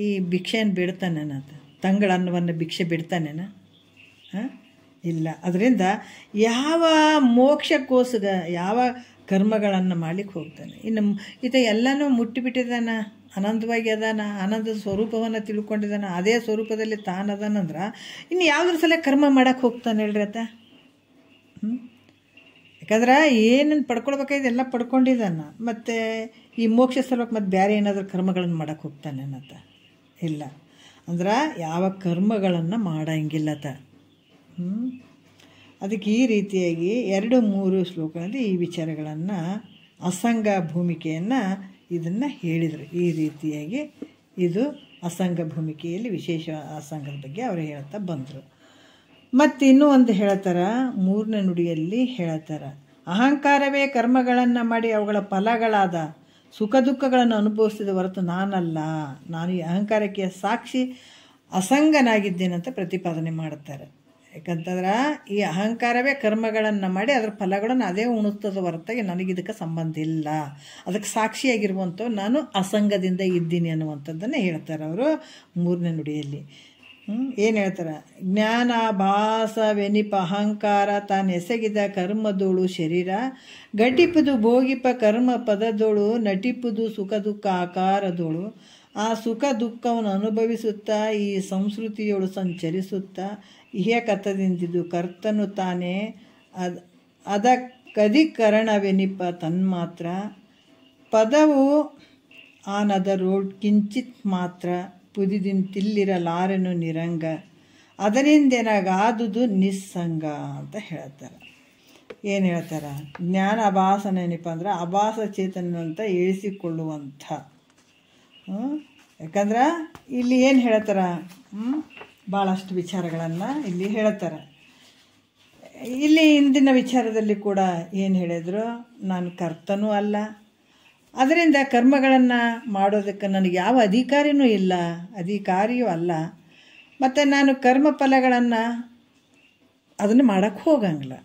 ಈ ಭಿಕ್ಷೆಯನ್ನು ಬಿಡ್ತಾನೇನ? ತಂಗಳ ಅನ್ನವನ್ನು ಭಿಕ್ಷೆ ಬಿಡ್ತಾನೇನ? ಇಲ್ಲ. ಅದರಿಂದ ಯಾವ ಮೋಕ್ಷಕ್ಕೋಸ್ಕರ ಯಾವ ಕರ್ಮಗಳನ್ನು ಮಾಡ್ಲಿಕ್ಕೆ ಹೋಗ್ತಾನೆ. ಇನ್ನು ಈತ ಎಲ್ಲನೂ ಮುಟ್ಟಿಬಿಟ್ಟಿದ್ದಾನ, ಆನಂದವಾಗಿ ಅದಾನ, ಆನಂದದ ಸ್ವರೂಪವನ್ನು ತಿಳ್ಕೊಂಡಿದ್ದಾನ, ಅದೇ ಸ್ವರೂಪದಲ್ಲಿ ತಾನದಾನಂದ್ರೆ ಇನ್ನು ಯಾವುದ್ರ ಸಲ ಕರ್ಮ ಮಾಡಕ್ಕೆ ಹೋಗ್ತಾನೆ ಹೇಳ್ರಿ ಆತ? ಯಾಕಂದ್ರೆ ಏನೇನು ಪಡ್ಕೊಳ್ಬೇಕಾಯ್ತು ಎಲ್ಲ ಪಡ್ಕೊಂಡಿದ್ದಾನ. ಮತ್ತು ಈ ಮೋಕ್ಷ ಸಲುವಾಗಿ ಮತ್ತು ಬೇರೆ ಏನಾದರೂ ಕರ್ಮಗಳನ್ನು ಮಾಡಕ್ಕೆ ಹೋಗ್ತಾನೆ ಅನ್ನತ್ತ? ಇಲ್ಲ. ಅಂದ್ರೆ ಯಾವ ಕರ್ಮಗಳನ್ನು ಮಾಡಂಗಿಲ್ಲತ. ಅದಕ್ಕೆ ಈ ರೀತಿಯಾಗಿ 2-3 ಶ್ಲೋಕಗಳಲ್ಲಿ ಈ ವಿಚಾರಗಳನ್ನು ಅಸಂಗ ಭೂಮಿಕೆಯನ್ನು ಇದನ್ನು ಹೇಳಿದರು. ಈ ರೀತಿಯಾಗಿ ಇದು ಅಸಂಗ ಭೂಮಿಕೆಯಲ್ಲಿ ವಿಶೇಷ ಅಸಂಗದ ಬಗ್ಗೆ ಅವರು ಹೇಳ್ತಾ ಬಂದರು. ಮತ್ತು ಇನ್ನೂ ಒಂದು ಹೇಳ್ತಾರೆ, 3ನೇ ನುಡಿಯಲ್ಲಿ ಹೇಳ್ತಾರೆ, ಅಹಂಕಾರವೇ ಕರ್ಮಗಳನ್ನು ಮಾಡಿ ಅವುಗಳ ಫಲಗಳಾದ ಸುಖ ದುಃಖಗಳನ್ನು ಅನುಭವಿಸಿದ ಹೊರತು ನಾನಲ್ಲ, ನಾನು ಈ ಅಹಂಕಾರಕ್ಕೆ ಸಾಕ್ಷಿ ಅಸಂಗನಾಗಿದ್ದೇನಂತ ಪ್ರತಿಪಾದನೆ ಮಾಡುತ್ತಾರೆ. ಯಾಕಂತಂದ್ರೆ ಈ ಅಹಂಕಾರವೇ ಕರ್ಮಗಳನ್ನು ಮಾಡಿ ಅದರ ಫಲಗಳನ್ನು ಅದೇ ಉಣಿಸ್ತದ ಹೊರತಾಗಿ ನನಗಿದಕ್ಕೆ ಸಂಬಂಧ ಇಲ್ಲ, ಅದಕ್ಕೆ ಸಾಕ್ಷಿಯಾಗಿರುವಂಥವು ನಾನು ಅಸಂಗದಿಂದ ಇದ್ದೀನಿ ಅನ್ನುವಂಥದ್ದನ್ನು ಹೇಳ್ತಾರೆ ಅವರು 3ನೇ ನುಡಿಯಲ್ಲಿ. ಏನು ಹೇಳ್ತಾರೆ? ಜ್ಞಾನಾಭಾಸವೆನಿಪ ಅಹಂಕಾರ ತಾನು ಎಸಗಿದ ಕರ್ಮದೋಳು ಶರೀರ ಗಟ್ಟಿಪುದು ಭೋಗಿಪ ಕರ್ಮ ಪದದೋಳು ನಟಿಪುದು ಸುಖ ದುಃಖ ಆಕಾರದೋಳು ಆ ಸುಖ ದುಃಖವನ್ನು ಅನುಭವಿಸುತ್ತಾ ಈ ಸಂಸ್ಕೃತಿಯೋಳು ಸಂಚರಿಸುತ್ತಾ ಇಹಕತದಿಂದಿದ್ದು ಕರ್ತನು ತಾನೇ ಅದಕ್ಕಧಿಕರಣವೆನಿಪ ತನ್ಮಾತ್ರ ಪದವು ಆನದರೋಡ್ ಕಿಂಚಿತ್ ಮಾತ್ರ ಪುದಿದಿಂತಿಲ್ಲಿರಲಾರೆನು ನಿರಂಗ ಅದರಿಂದೆನಗಾದುದು ನಿಸ್ಸಂಗ ಅಂತ ಹೇಳ್ತಾರೆ. ಏನು ಹೇಳ್ತಾರೆ? ಜ್ಞಾನ ಅಭಾಸನ ಏನಪ್ಪ ಅಂದ್ರೆ ಅಭಾಸ ಚೇತನ ಅಂತ ಇಳಿಸಿಕೊಳ್ಳುವಂಥ. ಯಾಕಂದ್ರೆ ಇಲ್ಲಿ ಏನು ಹೇಳ್ತಾರೆ? ಭಾಳಷ್ಟು ವಿಚಾರಗಳನ್ನು ಇಲ್ಲಿ ಹೇಳ್ತಾರೆ. ಇಲ್ಲಿ ಇಂದಿನ ವಿಚಾರದಲ್ಲಿ ಕೂಡ ಏನು ಹೇಳಿದ್ರು? ನಾನು ಕರ್ತನೂ ಅಲ್ಲ, ಅದರಿಂದ ಕರ್ಮಗಳನ್ನು ಮಾಡೋದಕ್ಕೆ ನನಗೆ ಯಾವ ಅಧಿಕಾರಿಯೂ ಇಲ್ಲ, ಅಧಿಕಾರಿಯೂ ಅಲ್ಲ, ಮತ್ತು ನಾನು ಕರ್ಮ ಫಲಗಳನ್ನು ಅದನ್ನು ಮಾಡೋಕ್ಕೆ ಹೋಗಂಗಿಲ್ಲ.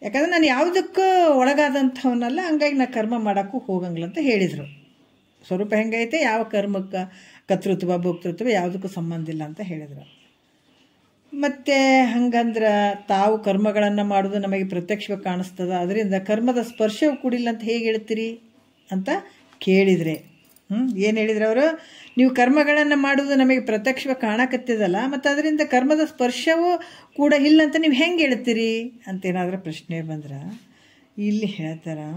ಯಾಕಂದರೆ ನಾನು ಯಾವುದಕ್ಕೂ ಒಳಗಾದಂಥವನ್ನಲ್ಲ, ಹಂಗಾಗಿ ನಾನು ಕರ್ಮ ಮಾಡೋಕ್ಕೂ ಹೋಗಂಗಿಲ್ಲ ಅಂತ ಹೇಳಿದರು. ಸ್ವರೂಪ ಹೆಂಗೈತೆ, ಯಾವ ಕರ್ಮಕ್ಕೆ ಕರ್ತೃತ್ವ ಭೋಕ್ತೃತ್ವ ಯಾವುದಕ್ಕೂ ಸಂಬಂಧ ಇಲ್ಲ ಅಂತ ಹೇಳಿದರು. ಮತ್ತು ಹಂಗಂದ್ರೆ ತಾವು ಕರ್ಮಗಳನ್ನು ಮಾಡೋದು ನಮಗೆ ಪ್ರತ್ಯಕ್ಷವಾಗಿ ಕಾಣಿಸ್ತದ, ಅದರಿಂದ ಕರ್ಮದ ಸ್ಪರ್ಶವು ಕೂಡಿಲ್ಲ ಅಂತ ಹೇಗೆ ಹೇಳ್ತೀರಿ ಅಂತ ಕೇಳಿದರೆ ಏನು ಹೇಳಿದ್ರು ಅವರು? ನೀವು ಕರ್ಮಗಳನ್ನು ಮಾಡೋದು ನಮಗೆ ಪ್ರತ್ಯಕ್ಷವಾಗಿ ಕಾಣಕತ್ತಿದಲ್ಲ, ಮತ್ತು ಅದರಿಂದ ಕರ್ಮದ ಸ್ಪರ್ಶವೂ ಕೂಡ ಇಲ್ಲ ಅಂತ ನೀವು ಹೆಂಗೆ ಹೇಳ್ತೀರಿ ಅಂತೇನಾದರೂ ಪ್ರಶ್ನೆ ಬಂದ್ರೆ ಇಲ್ಲಿ ಹೇಳ್ತಾರೆ,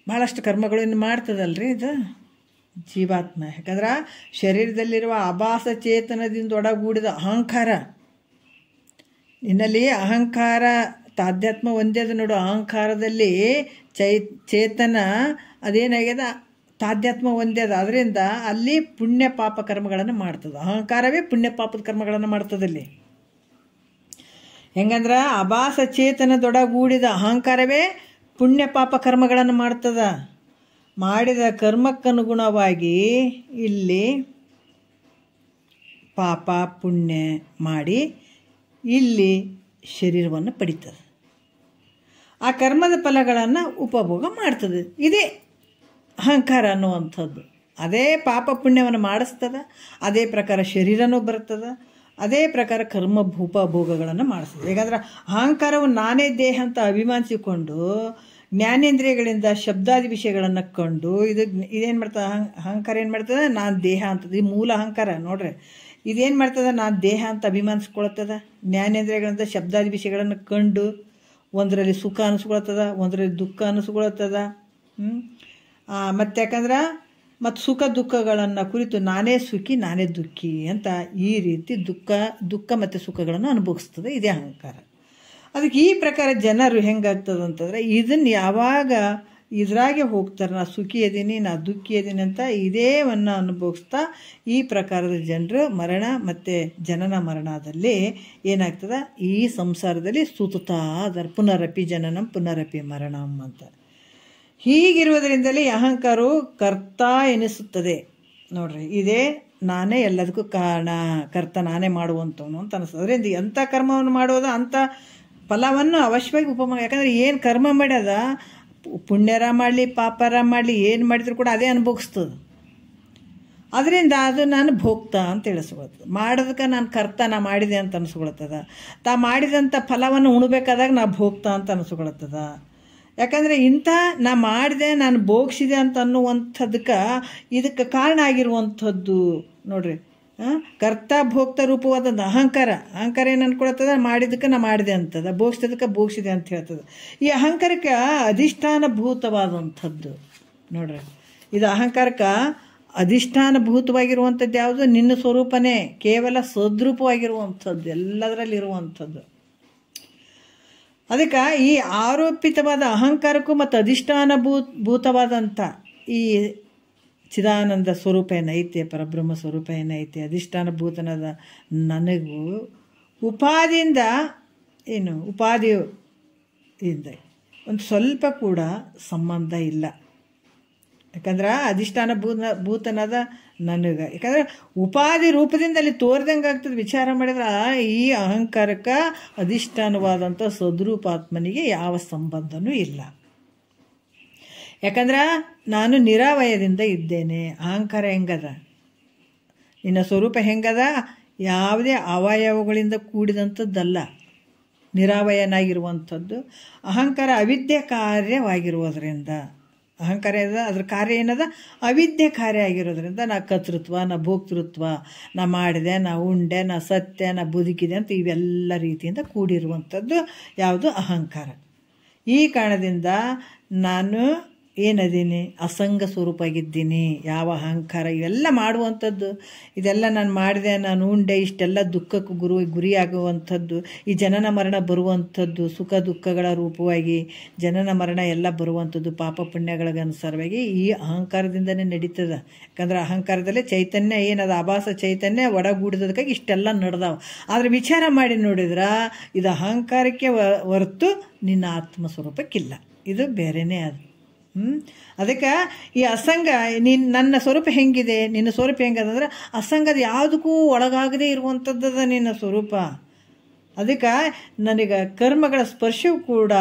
ಭಾಳಷ್ಟು ಕರ್ಮಗಳು ಇನ್ನು ಮಾಡ್ತದಲ್ರಿ ಇದು ಜೀವಾತ್ಮ. ಯಾಕಂದ್ರೆ ಶರೀರದಲ್ಲಿರುವ ಆಭಾಸ ಚೇತನದಿಂದ ಒಡಗೂಡಿದ ಅಹಂಕಾರ, ನಿನ್ನಲ್ಲಿ ಅಹಂಕಾರ ತಾಧ್ಯಾತ್ಮ ಒಂದೇ ಅದು ನೋಡು. ಅಹಂಕಾರದಲ್ಲಿ ಚೇತನ ಅದೇನಾಗ್ಯದ, ತಾಧ್ಯಾತ್ಮ ಒಂದೇ ಅದ. ಅದರಿಂದ ಅಲ್ಲಿ ಪುಣ್ಯ ಪಾಪ ಕರ್ಮಗಳನ್ನು ಮಾಡ್ತದೆ. ಅಹಂಕಾರವೇ ಪುಣ್ಯ ಪಾಪದ ಕರ್ಮಗಳನ್ನು ಮಾಡ್ತದಲ್ಲಿ. ಹೆಂಗಂದ್ರೆ ಆಭಾಸ ಚೇತನದೊಡಗೂಡಿದ ಅಹಂಕಾರವೇ ಪುಣ್ಯ ಪಾಪ ಕರ್ಮಗಳನ್ನು ಮಾಡ್ತದ. ಮಾಡಿದ ಕರ್ಮಕ್ಕನುಗುಣವಾಗಿ ಇಲ್ಲಿ ಪಾಪ ಪುಣ್ಯ ಮಾಡಿ ಇಲ್ಲಿ ಶರೀರವನ್ನು ಪಡಿತದೆ. ಆ ಕರ್ಮದ ಫಲಗಳನ್ನು ಉಪಭೋಗ ಮಾಡ್ತದೆ. ಇದೇ ಅಹಂಕಾರ ಅನ್ನುವಂಥದ್ದು. ಅದೇ ಪಾಪ ಪುಣ್ಯವನ್ನು ಮಾಡಿಸ್ತದ, ಅದೇ ಪ್ರಕಾರ ಶರೀರನೂ ಬರ್ತದೆ, ಅದೇ ಪ್ರಕಾರ ಕರ್ಮ ಉಪಭೋಗಗಳನ್ನು ಮಾಡಿಸ್ತದೆ. ಹೇಗಂದ್ರೆ ಅಹಂಕಾರವು ನಾನೇ ದೇಹ ಅಂತ ಅಭಿಮಾನಿಸಿಕೊಂಡು ಜ್ಞಾನೇಂದ್ರಿಯಗಳಿಂದ ಶಬ್ದಾದಿ ವಿಷಯಗಳನ್ನು ಕಂಡು ಇದೇನು ಮಾಡ್ತದೆ, ಅಹಂಕಾರ ಏನು ಮಾಡ್ತದೆ, ನಾನು ದೇಹ ಅಂತದೆ. ಈ ಮೂಲ ಅಹಂಕಾರ ನೋಡ್ರಿ. ಇದೇನು ಮಾಡ್ತದೆ, ನಾನು ದೇಹ ಅಂತ ಅಭಿಮಾನಿಸ್ಕೊಳ್ತದ. ಜ್ಞಾನೇಂದ್ರಿಯಗಳಿಂದ ಶಬ್ದಾದಿ ವಿಷಯಗಳನ್ನು ಕಂಡು ಒಂದರಲ್ಲಿ ಸುಖ ಅನಿಸ್ಕೊಳ್ತದ, ಒಂದರಲ್ಲಿ ದುಃಖ ಅನಿಸ್ಕೊಳ್ತದ. ಮತ್ತು ಯಾಕಂದ್ರೆ ಮತ್ತು ಸುಖ ದುಃಖಗಳನ್ನು ಕುರಿತು ನಾನೇ ಸುಖಿ ನಾನೇ ದುಃಖಿ ಅಂತ ಈ ರೀತಿ ದುಃಖ ಮತ್ತು ಸುಖಗಳನ್ನು ಅನುಭವಿಸ್ತದೆ. ಇದೇ ಅಹಂಕಾರ. ಅದಕ್ಕೆ ಈ ಪ್ರಕಾರ ಜನರು ಹೆಂಗಾಗ್ತದೆ ಅಂತಂದರೆ, ಇದನ್ನು ಯಾವಾಗ ಇದ್ರಾಗೆ ಹೋಗ್ತಾರೆ, ನಾ ಸುಖಿ ಇದೀನಿ ನಾ ದುಃಖಿ ಇದೀನಿ ಅಂತ ಇದೇವನ್ನು ಅನುಭವಿಸ್ತಾ ಈ ಪ್ರಕಾರದ ಜನರು ಮರಣ ಮತ್ತು ಜನನ ಮರಣದಲ್ಲಿ ಏನಾಗ್ತದೆ, ಈ ಸಂಸಾರದಲ್ಲಿ ಸುತ್ತುತ್ತಾ ಅದರ ಪುನರಪಿ ಜನನಂ ಪುನರಪಿ ಮರಣಂ ಅಂತ. ಹೀಗಿರುವುದರಿಂದಲೇ ಅಹಂಕಾರವು ಕರ್ತ ಎನಿಸುತ್ತದೆ. ನೋಡ್ರಿ, ಇದೇ ನಾನೇ ಎಲ್ಲದಕ್ಕೂ ಕಾರಣ, ಕರ್ತ ನಾನೇ ಮಾಡುವಂಥವನು ಅಂತ ಅನಿಸ್ತದೆ. ಅದರಿಂದ ಎಂಥ ಕರ್ಮವನ್ನು ಮಾಡೋದು ಅಂಥ ಫಲವನ್ನು ಅವಶ್ಯವಾಗಿ ಉಪಮ. ಯಾಕಂದರೆ ಏನು ಕರ್ಮ ಮಾಡ್ಯದ, ಪುಣ್ಯರ ಮಾಡಲಿ ಪಾಪರ ಮಾಡಲಿ ಏನು ಮಾಡಿದ್ರು ಕೂಡ ಅದೇ ಅನುಭವಿಸ್ತದೆ. ಅದರಿಂದ ಅದು ನಾನು ಭೋಕ್ತ ಅಂತ ತಿಳಿಸ್ಕೊಳ್ತದೆ. ಮಾಡೋದಕ್ಕೆ ನಾನು ಕರ್ತ, ನಾ ಮಾಡಿದೆ ಅಂತ ಅನಿಸ್ಕೊಳ್ತದ. ತಾ ಮಾಡಿದಂಥ ಫಲವನ್ನು ಉಣ್ಬೇಕಾದಾಗ ನಾ ಭೋಕ್ತ ಅಂತ ಅನಿಸ್ಕೊಳ್ತದ. ಯಾಕಂದರೆ ಇಂಥ ನಾ ಮಾಡಿದೆ ನಾನು ಭೋಗಿಸಿದೆ ಅಂತ ಅನ್ನುವಂಥದ್ದಕ್ಕೆ ಇದಕ್ಕೆ ಕಾರಣ ಆಗಿರುವಂಥದ್ದು ನೋಡ್ರಿ. ಕರ್ತ ಭೋಕ್ತ ರೂಪವಾದ ಅಹಂಕಾರ. ಅಹಂಕಾರ ಏನು ಅನ್ಕೊಳ್ತದ, ಮಾಡಿದ್ದಕ್ಕೆ ನಾ ಮಾಡಿದೆ ಅಂತದ, ಭೋಗಿಸಿದಕ್ಕೆ ಭೋಗಿಸಿದೆ ಅಂತ ಹೇಳ್ತದೆ. ಈ ಅಹಂಕಾರಕ್ಕೆ ಅಧಿಷ್ಠಾನಭೂತವಾದಂಥದ್ದು ನೋಡ್ರಿ. ಇದು ಅಹಂಕಾರಕ್ಕೆ ಅಧಿಷ್ಠಾನಭೂತವಾಗಿರುವಂಥದ್ದು ಯಾವುದು? ನಿನ್ನ ಸ್ವರೂಪನೇ, ಕೇವಲ ಸದ್ರೂಪವಾಗಿರುವಂಥದ್ದು, ಎಲ್ಲದರಲ್ಲಿ ಇರುವಂಥದ್ದು. ಅದಕ್ಕೆ ಈ ಆರೋಪಿತವಾದ ಅಹಂಕಾರಕ್ಕೂ ಮತ್ತು ಭೂತವಾದಂಥ ಈ ಚಿದಾನಂದ ಸ್ವರೂಪ ಏನೈತೆ, ಪರಬ್ರಹ್ಮ ಸ್ವರೂಪ ಏನೈತೆ, ಅಧಿಷ್ಠಾನಭೂತನಾದ ನನಗೂ ಉಪಾದಿಯಿಂದ ಉಪಾದಿಯಿಂದ ಒಂದು ಸ್ವಲ್ಪ ಕೂಡ ಸಂಬಂಧ ಇಲ್ಲ. ಯಾಕಂದ್ರೆ ಭೂತನಾದ ನನಗೆ, ಯಾಕಂದರೆ ಉಪಾಧಿ ರೂಪದಿಂದ ಅಲ್ಲಿ ತೋರ್ದಂಗೆ ಆಗ್ತದೆ. ವಿಚಾರ ಮಾಡಿದ್ರೆ ಈ ಅಹಂಕಾರಕ್ಕೆ ಅಧಿಷ್ಠಾನವಾದಂಥ ಸದ್ರೂಪಾತ್ಮನಿಗೆ ಯಾವ ಸಂಬಂಧನೂ ಇಲ್ಲ. ಯಾಕಂದ್ರೆ ನಾನು ನಿರಾವಯದಿಂದ ಇದ್ದೇನೆ. ಅಹಂಕಾರ ಹೆಂಗದ, ನಿನ್ನ ಸ್ವರೂಪ ಹೆಂಗದ, ಯಾವುದೇ ಅವಯವಗಳಿಂದ ಕೂಡಿದಂಥದ್ದಲ್ಲ, ನಿರಾವಯನಾಗಿರುವಂಥದ್ದು. ಅಹಂಕಾರ ಅವಿದ್ಯೆ ಕಾರ್ಯವಾಗಿರುವುದರಿಂದ, ಅಹಂಕಾರ ಏನದ, ಅದ್ರ ಕಾರ್ಯ ಏನದ, ಅವಿದ್ಯೆ ಕಾರ್ಯ ಆಗಿರೋದ್ರಿಂದ ನಾ ಕರ್ತೃತ್ವ, ನಾ ಭೋಕ್ತೃತ್ವ, ನಾ ಮಾಡಿದೆ, ನಾ ಉಂಡೆ, ನಾ ಸತ್ಯ, ನಾ ಬದುಕಿದೆ ಅಂತ ಇವೆಲ್ಲ ರೀತಿಯಿಂದ ಕೂಡಿರುವಂಥದ್ದು ಯಾವುದು? ಅಹಂಕಾರ. ಈ ಕಾರಣದಿಂದ ನಾನು ಏನದೀನಿ, ಅಸಂಗ ಸ್ವರೂಪ ಆಗಿದ್ದೀನಿ. ಯಾವ ಅಹಂಕಾರ ಇವೆಲ್ಲ ಮಾಡುವಂಥದ್ದು, ಇದೆಲ್ಲ ನಾನು ಮಾಡಿದೆ, ನಾನು ಉಂಡೆ, ಇಷ್ಟೆಲ್ಲ ದುಃಖಕ್ಕೂ ಗುರಿಯಾಗುವಂಥದ್ದು, ಈ ಜನನ ಮರಣ ಬರುವಂಥದ್ದು, ಸುಖ ದುಃಖಗಳ ರೂಪವಾಗಿ ಜನನ ಮರಣ ಎಲ್ಲ ಬರುವಂಥದ್ದು ಪಾಪ ಪುಣ್ಯಗಳಿಗನುಸಾರವಾಗಿ ಈ ಅಹಂಕಾರದಿಂದನೇ ನಡೀತದೆ. ಯಾಕಂದ್ರೆ ಅಹಂಕಾರದಲ್ಲೇ ಚೈತನ್ಯ ಏನದ, ಆಭಾಸ ಚೈತನ್ಯ ಒಡಗೂಡಿದಕ್ಕಾಗಿ ಇಷ್ಟೆಲ್ಲ ನಡೆದಾವ. ಆದರೆ ವಿಚಾರ ಮಾಡಿ ನೋಡಿದ್ರೆ ಇದು ಅಹಂಕಾರಕ್ಕೆ ಹೊರತು ನಿನ್ನ ಆತ್ಮಸ್ವರೂಪಕ್ಕಿಲ್ಲ, ಇದು ಬೇರೆಯೇ ಅದು. ಅದಕ್ಕೆ ಈ ಅಸಂಗ, ನನ್ನ ಸ್ವರೂಪ ಹೆಂಗಿದೆ, ನಿನ್ನ ಸ್ವರೂಪ ಹೆಂಗದಂದ್ರೆ ಅಸಂಗದ ಯಾವುದಕ್ಕೂ ಒಳಗಾಗದೇ ಇರುವಂಥದ್ದದ ನಿನ್ನ ಸ್ವರೂಪ. ಅದಕ್ಕೆ ನನಗೆ ಕರ್ಮಗಳ ಸ್ಪರ್ಶವೂ ಕೂಡ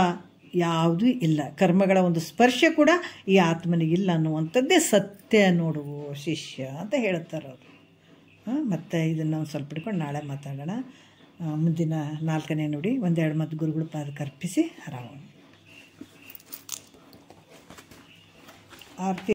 ಯಾವುದೂ ಇಲ್ಲ, ಕರ್ಮಗಳ ಒಂದು ಸ್ಪರ್ಶ ಕೂಡ ಈ ಆತ್ಮನಿಗಿಲ್ಲ ಅನ್ನುವಂಥದ್ದೇ ಸತ್ಯ ನೋಡುವ ಶಿಷ್ಯ ಅಂತ ಹೇಳ್ತಾರೆ ಅವರು. ಮತ್ತು ಇದನ್ನು ಒಂದು ಸ್ವಲ್ಪ ಹಿಡ್ಕೊಂಡು ನಾಳೆ ಮಾತಾಡೋಣ. ಮುಂದಿನ 4ನೇ ನುಡಿ ಒಂದೆರಡು ಮತ್ತು ಗುರುಗಳು ಪಾದಕ್ಕೆ ಅರ್ಪಿಸಿ ಆರಾಮ ಆರತಿ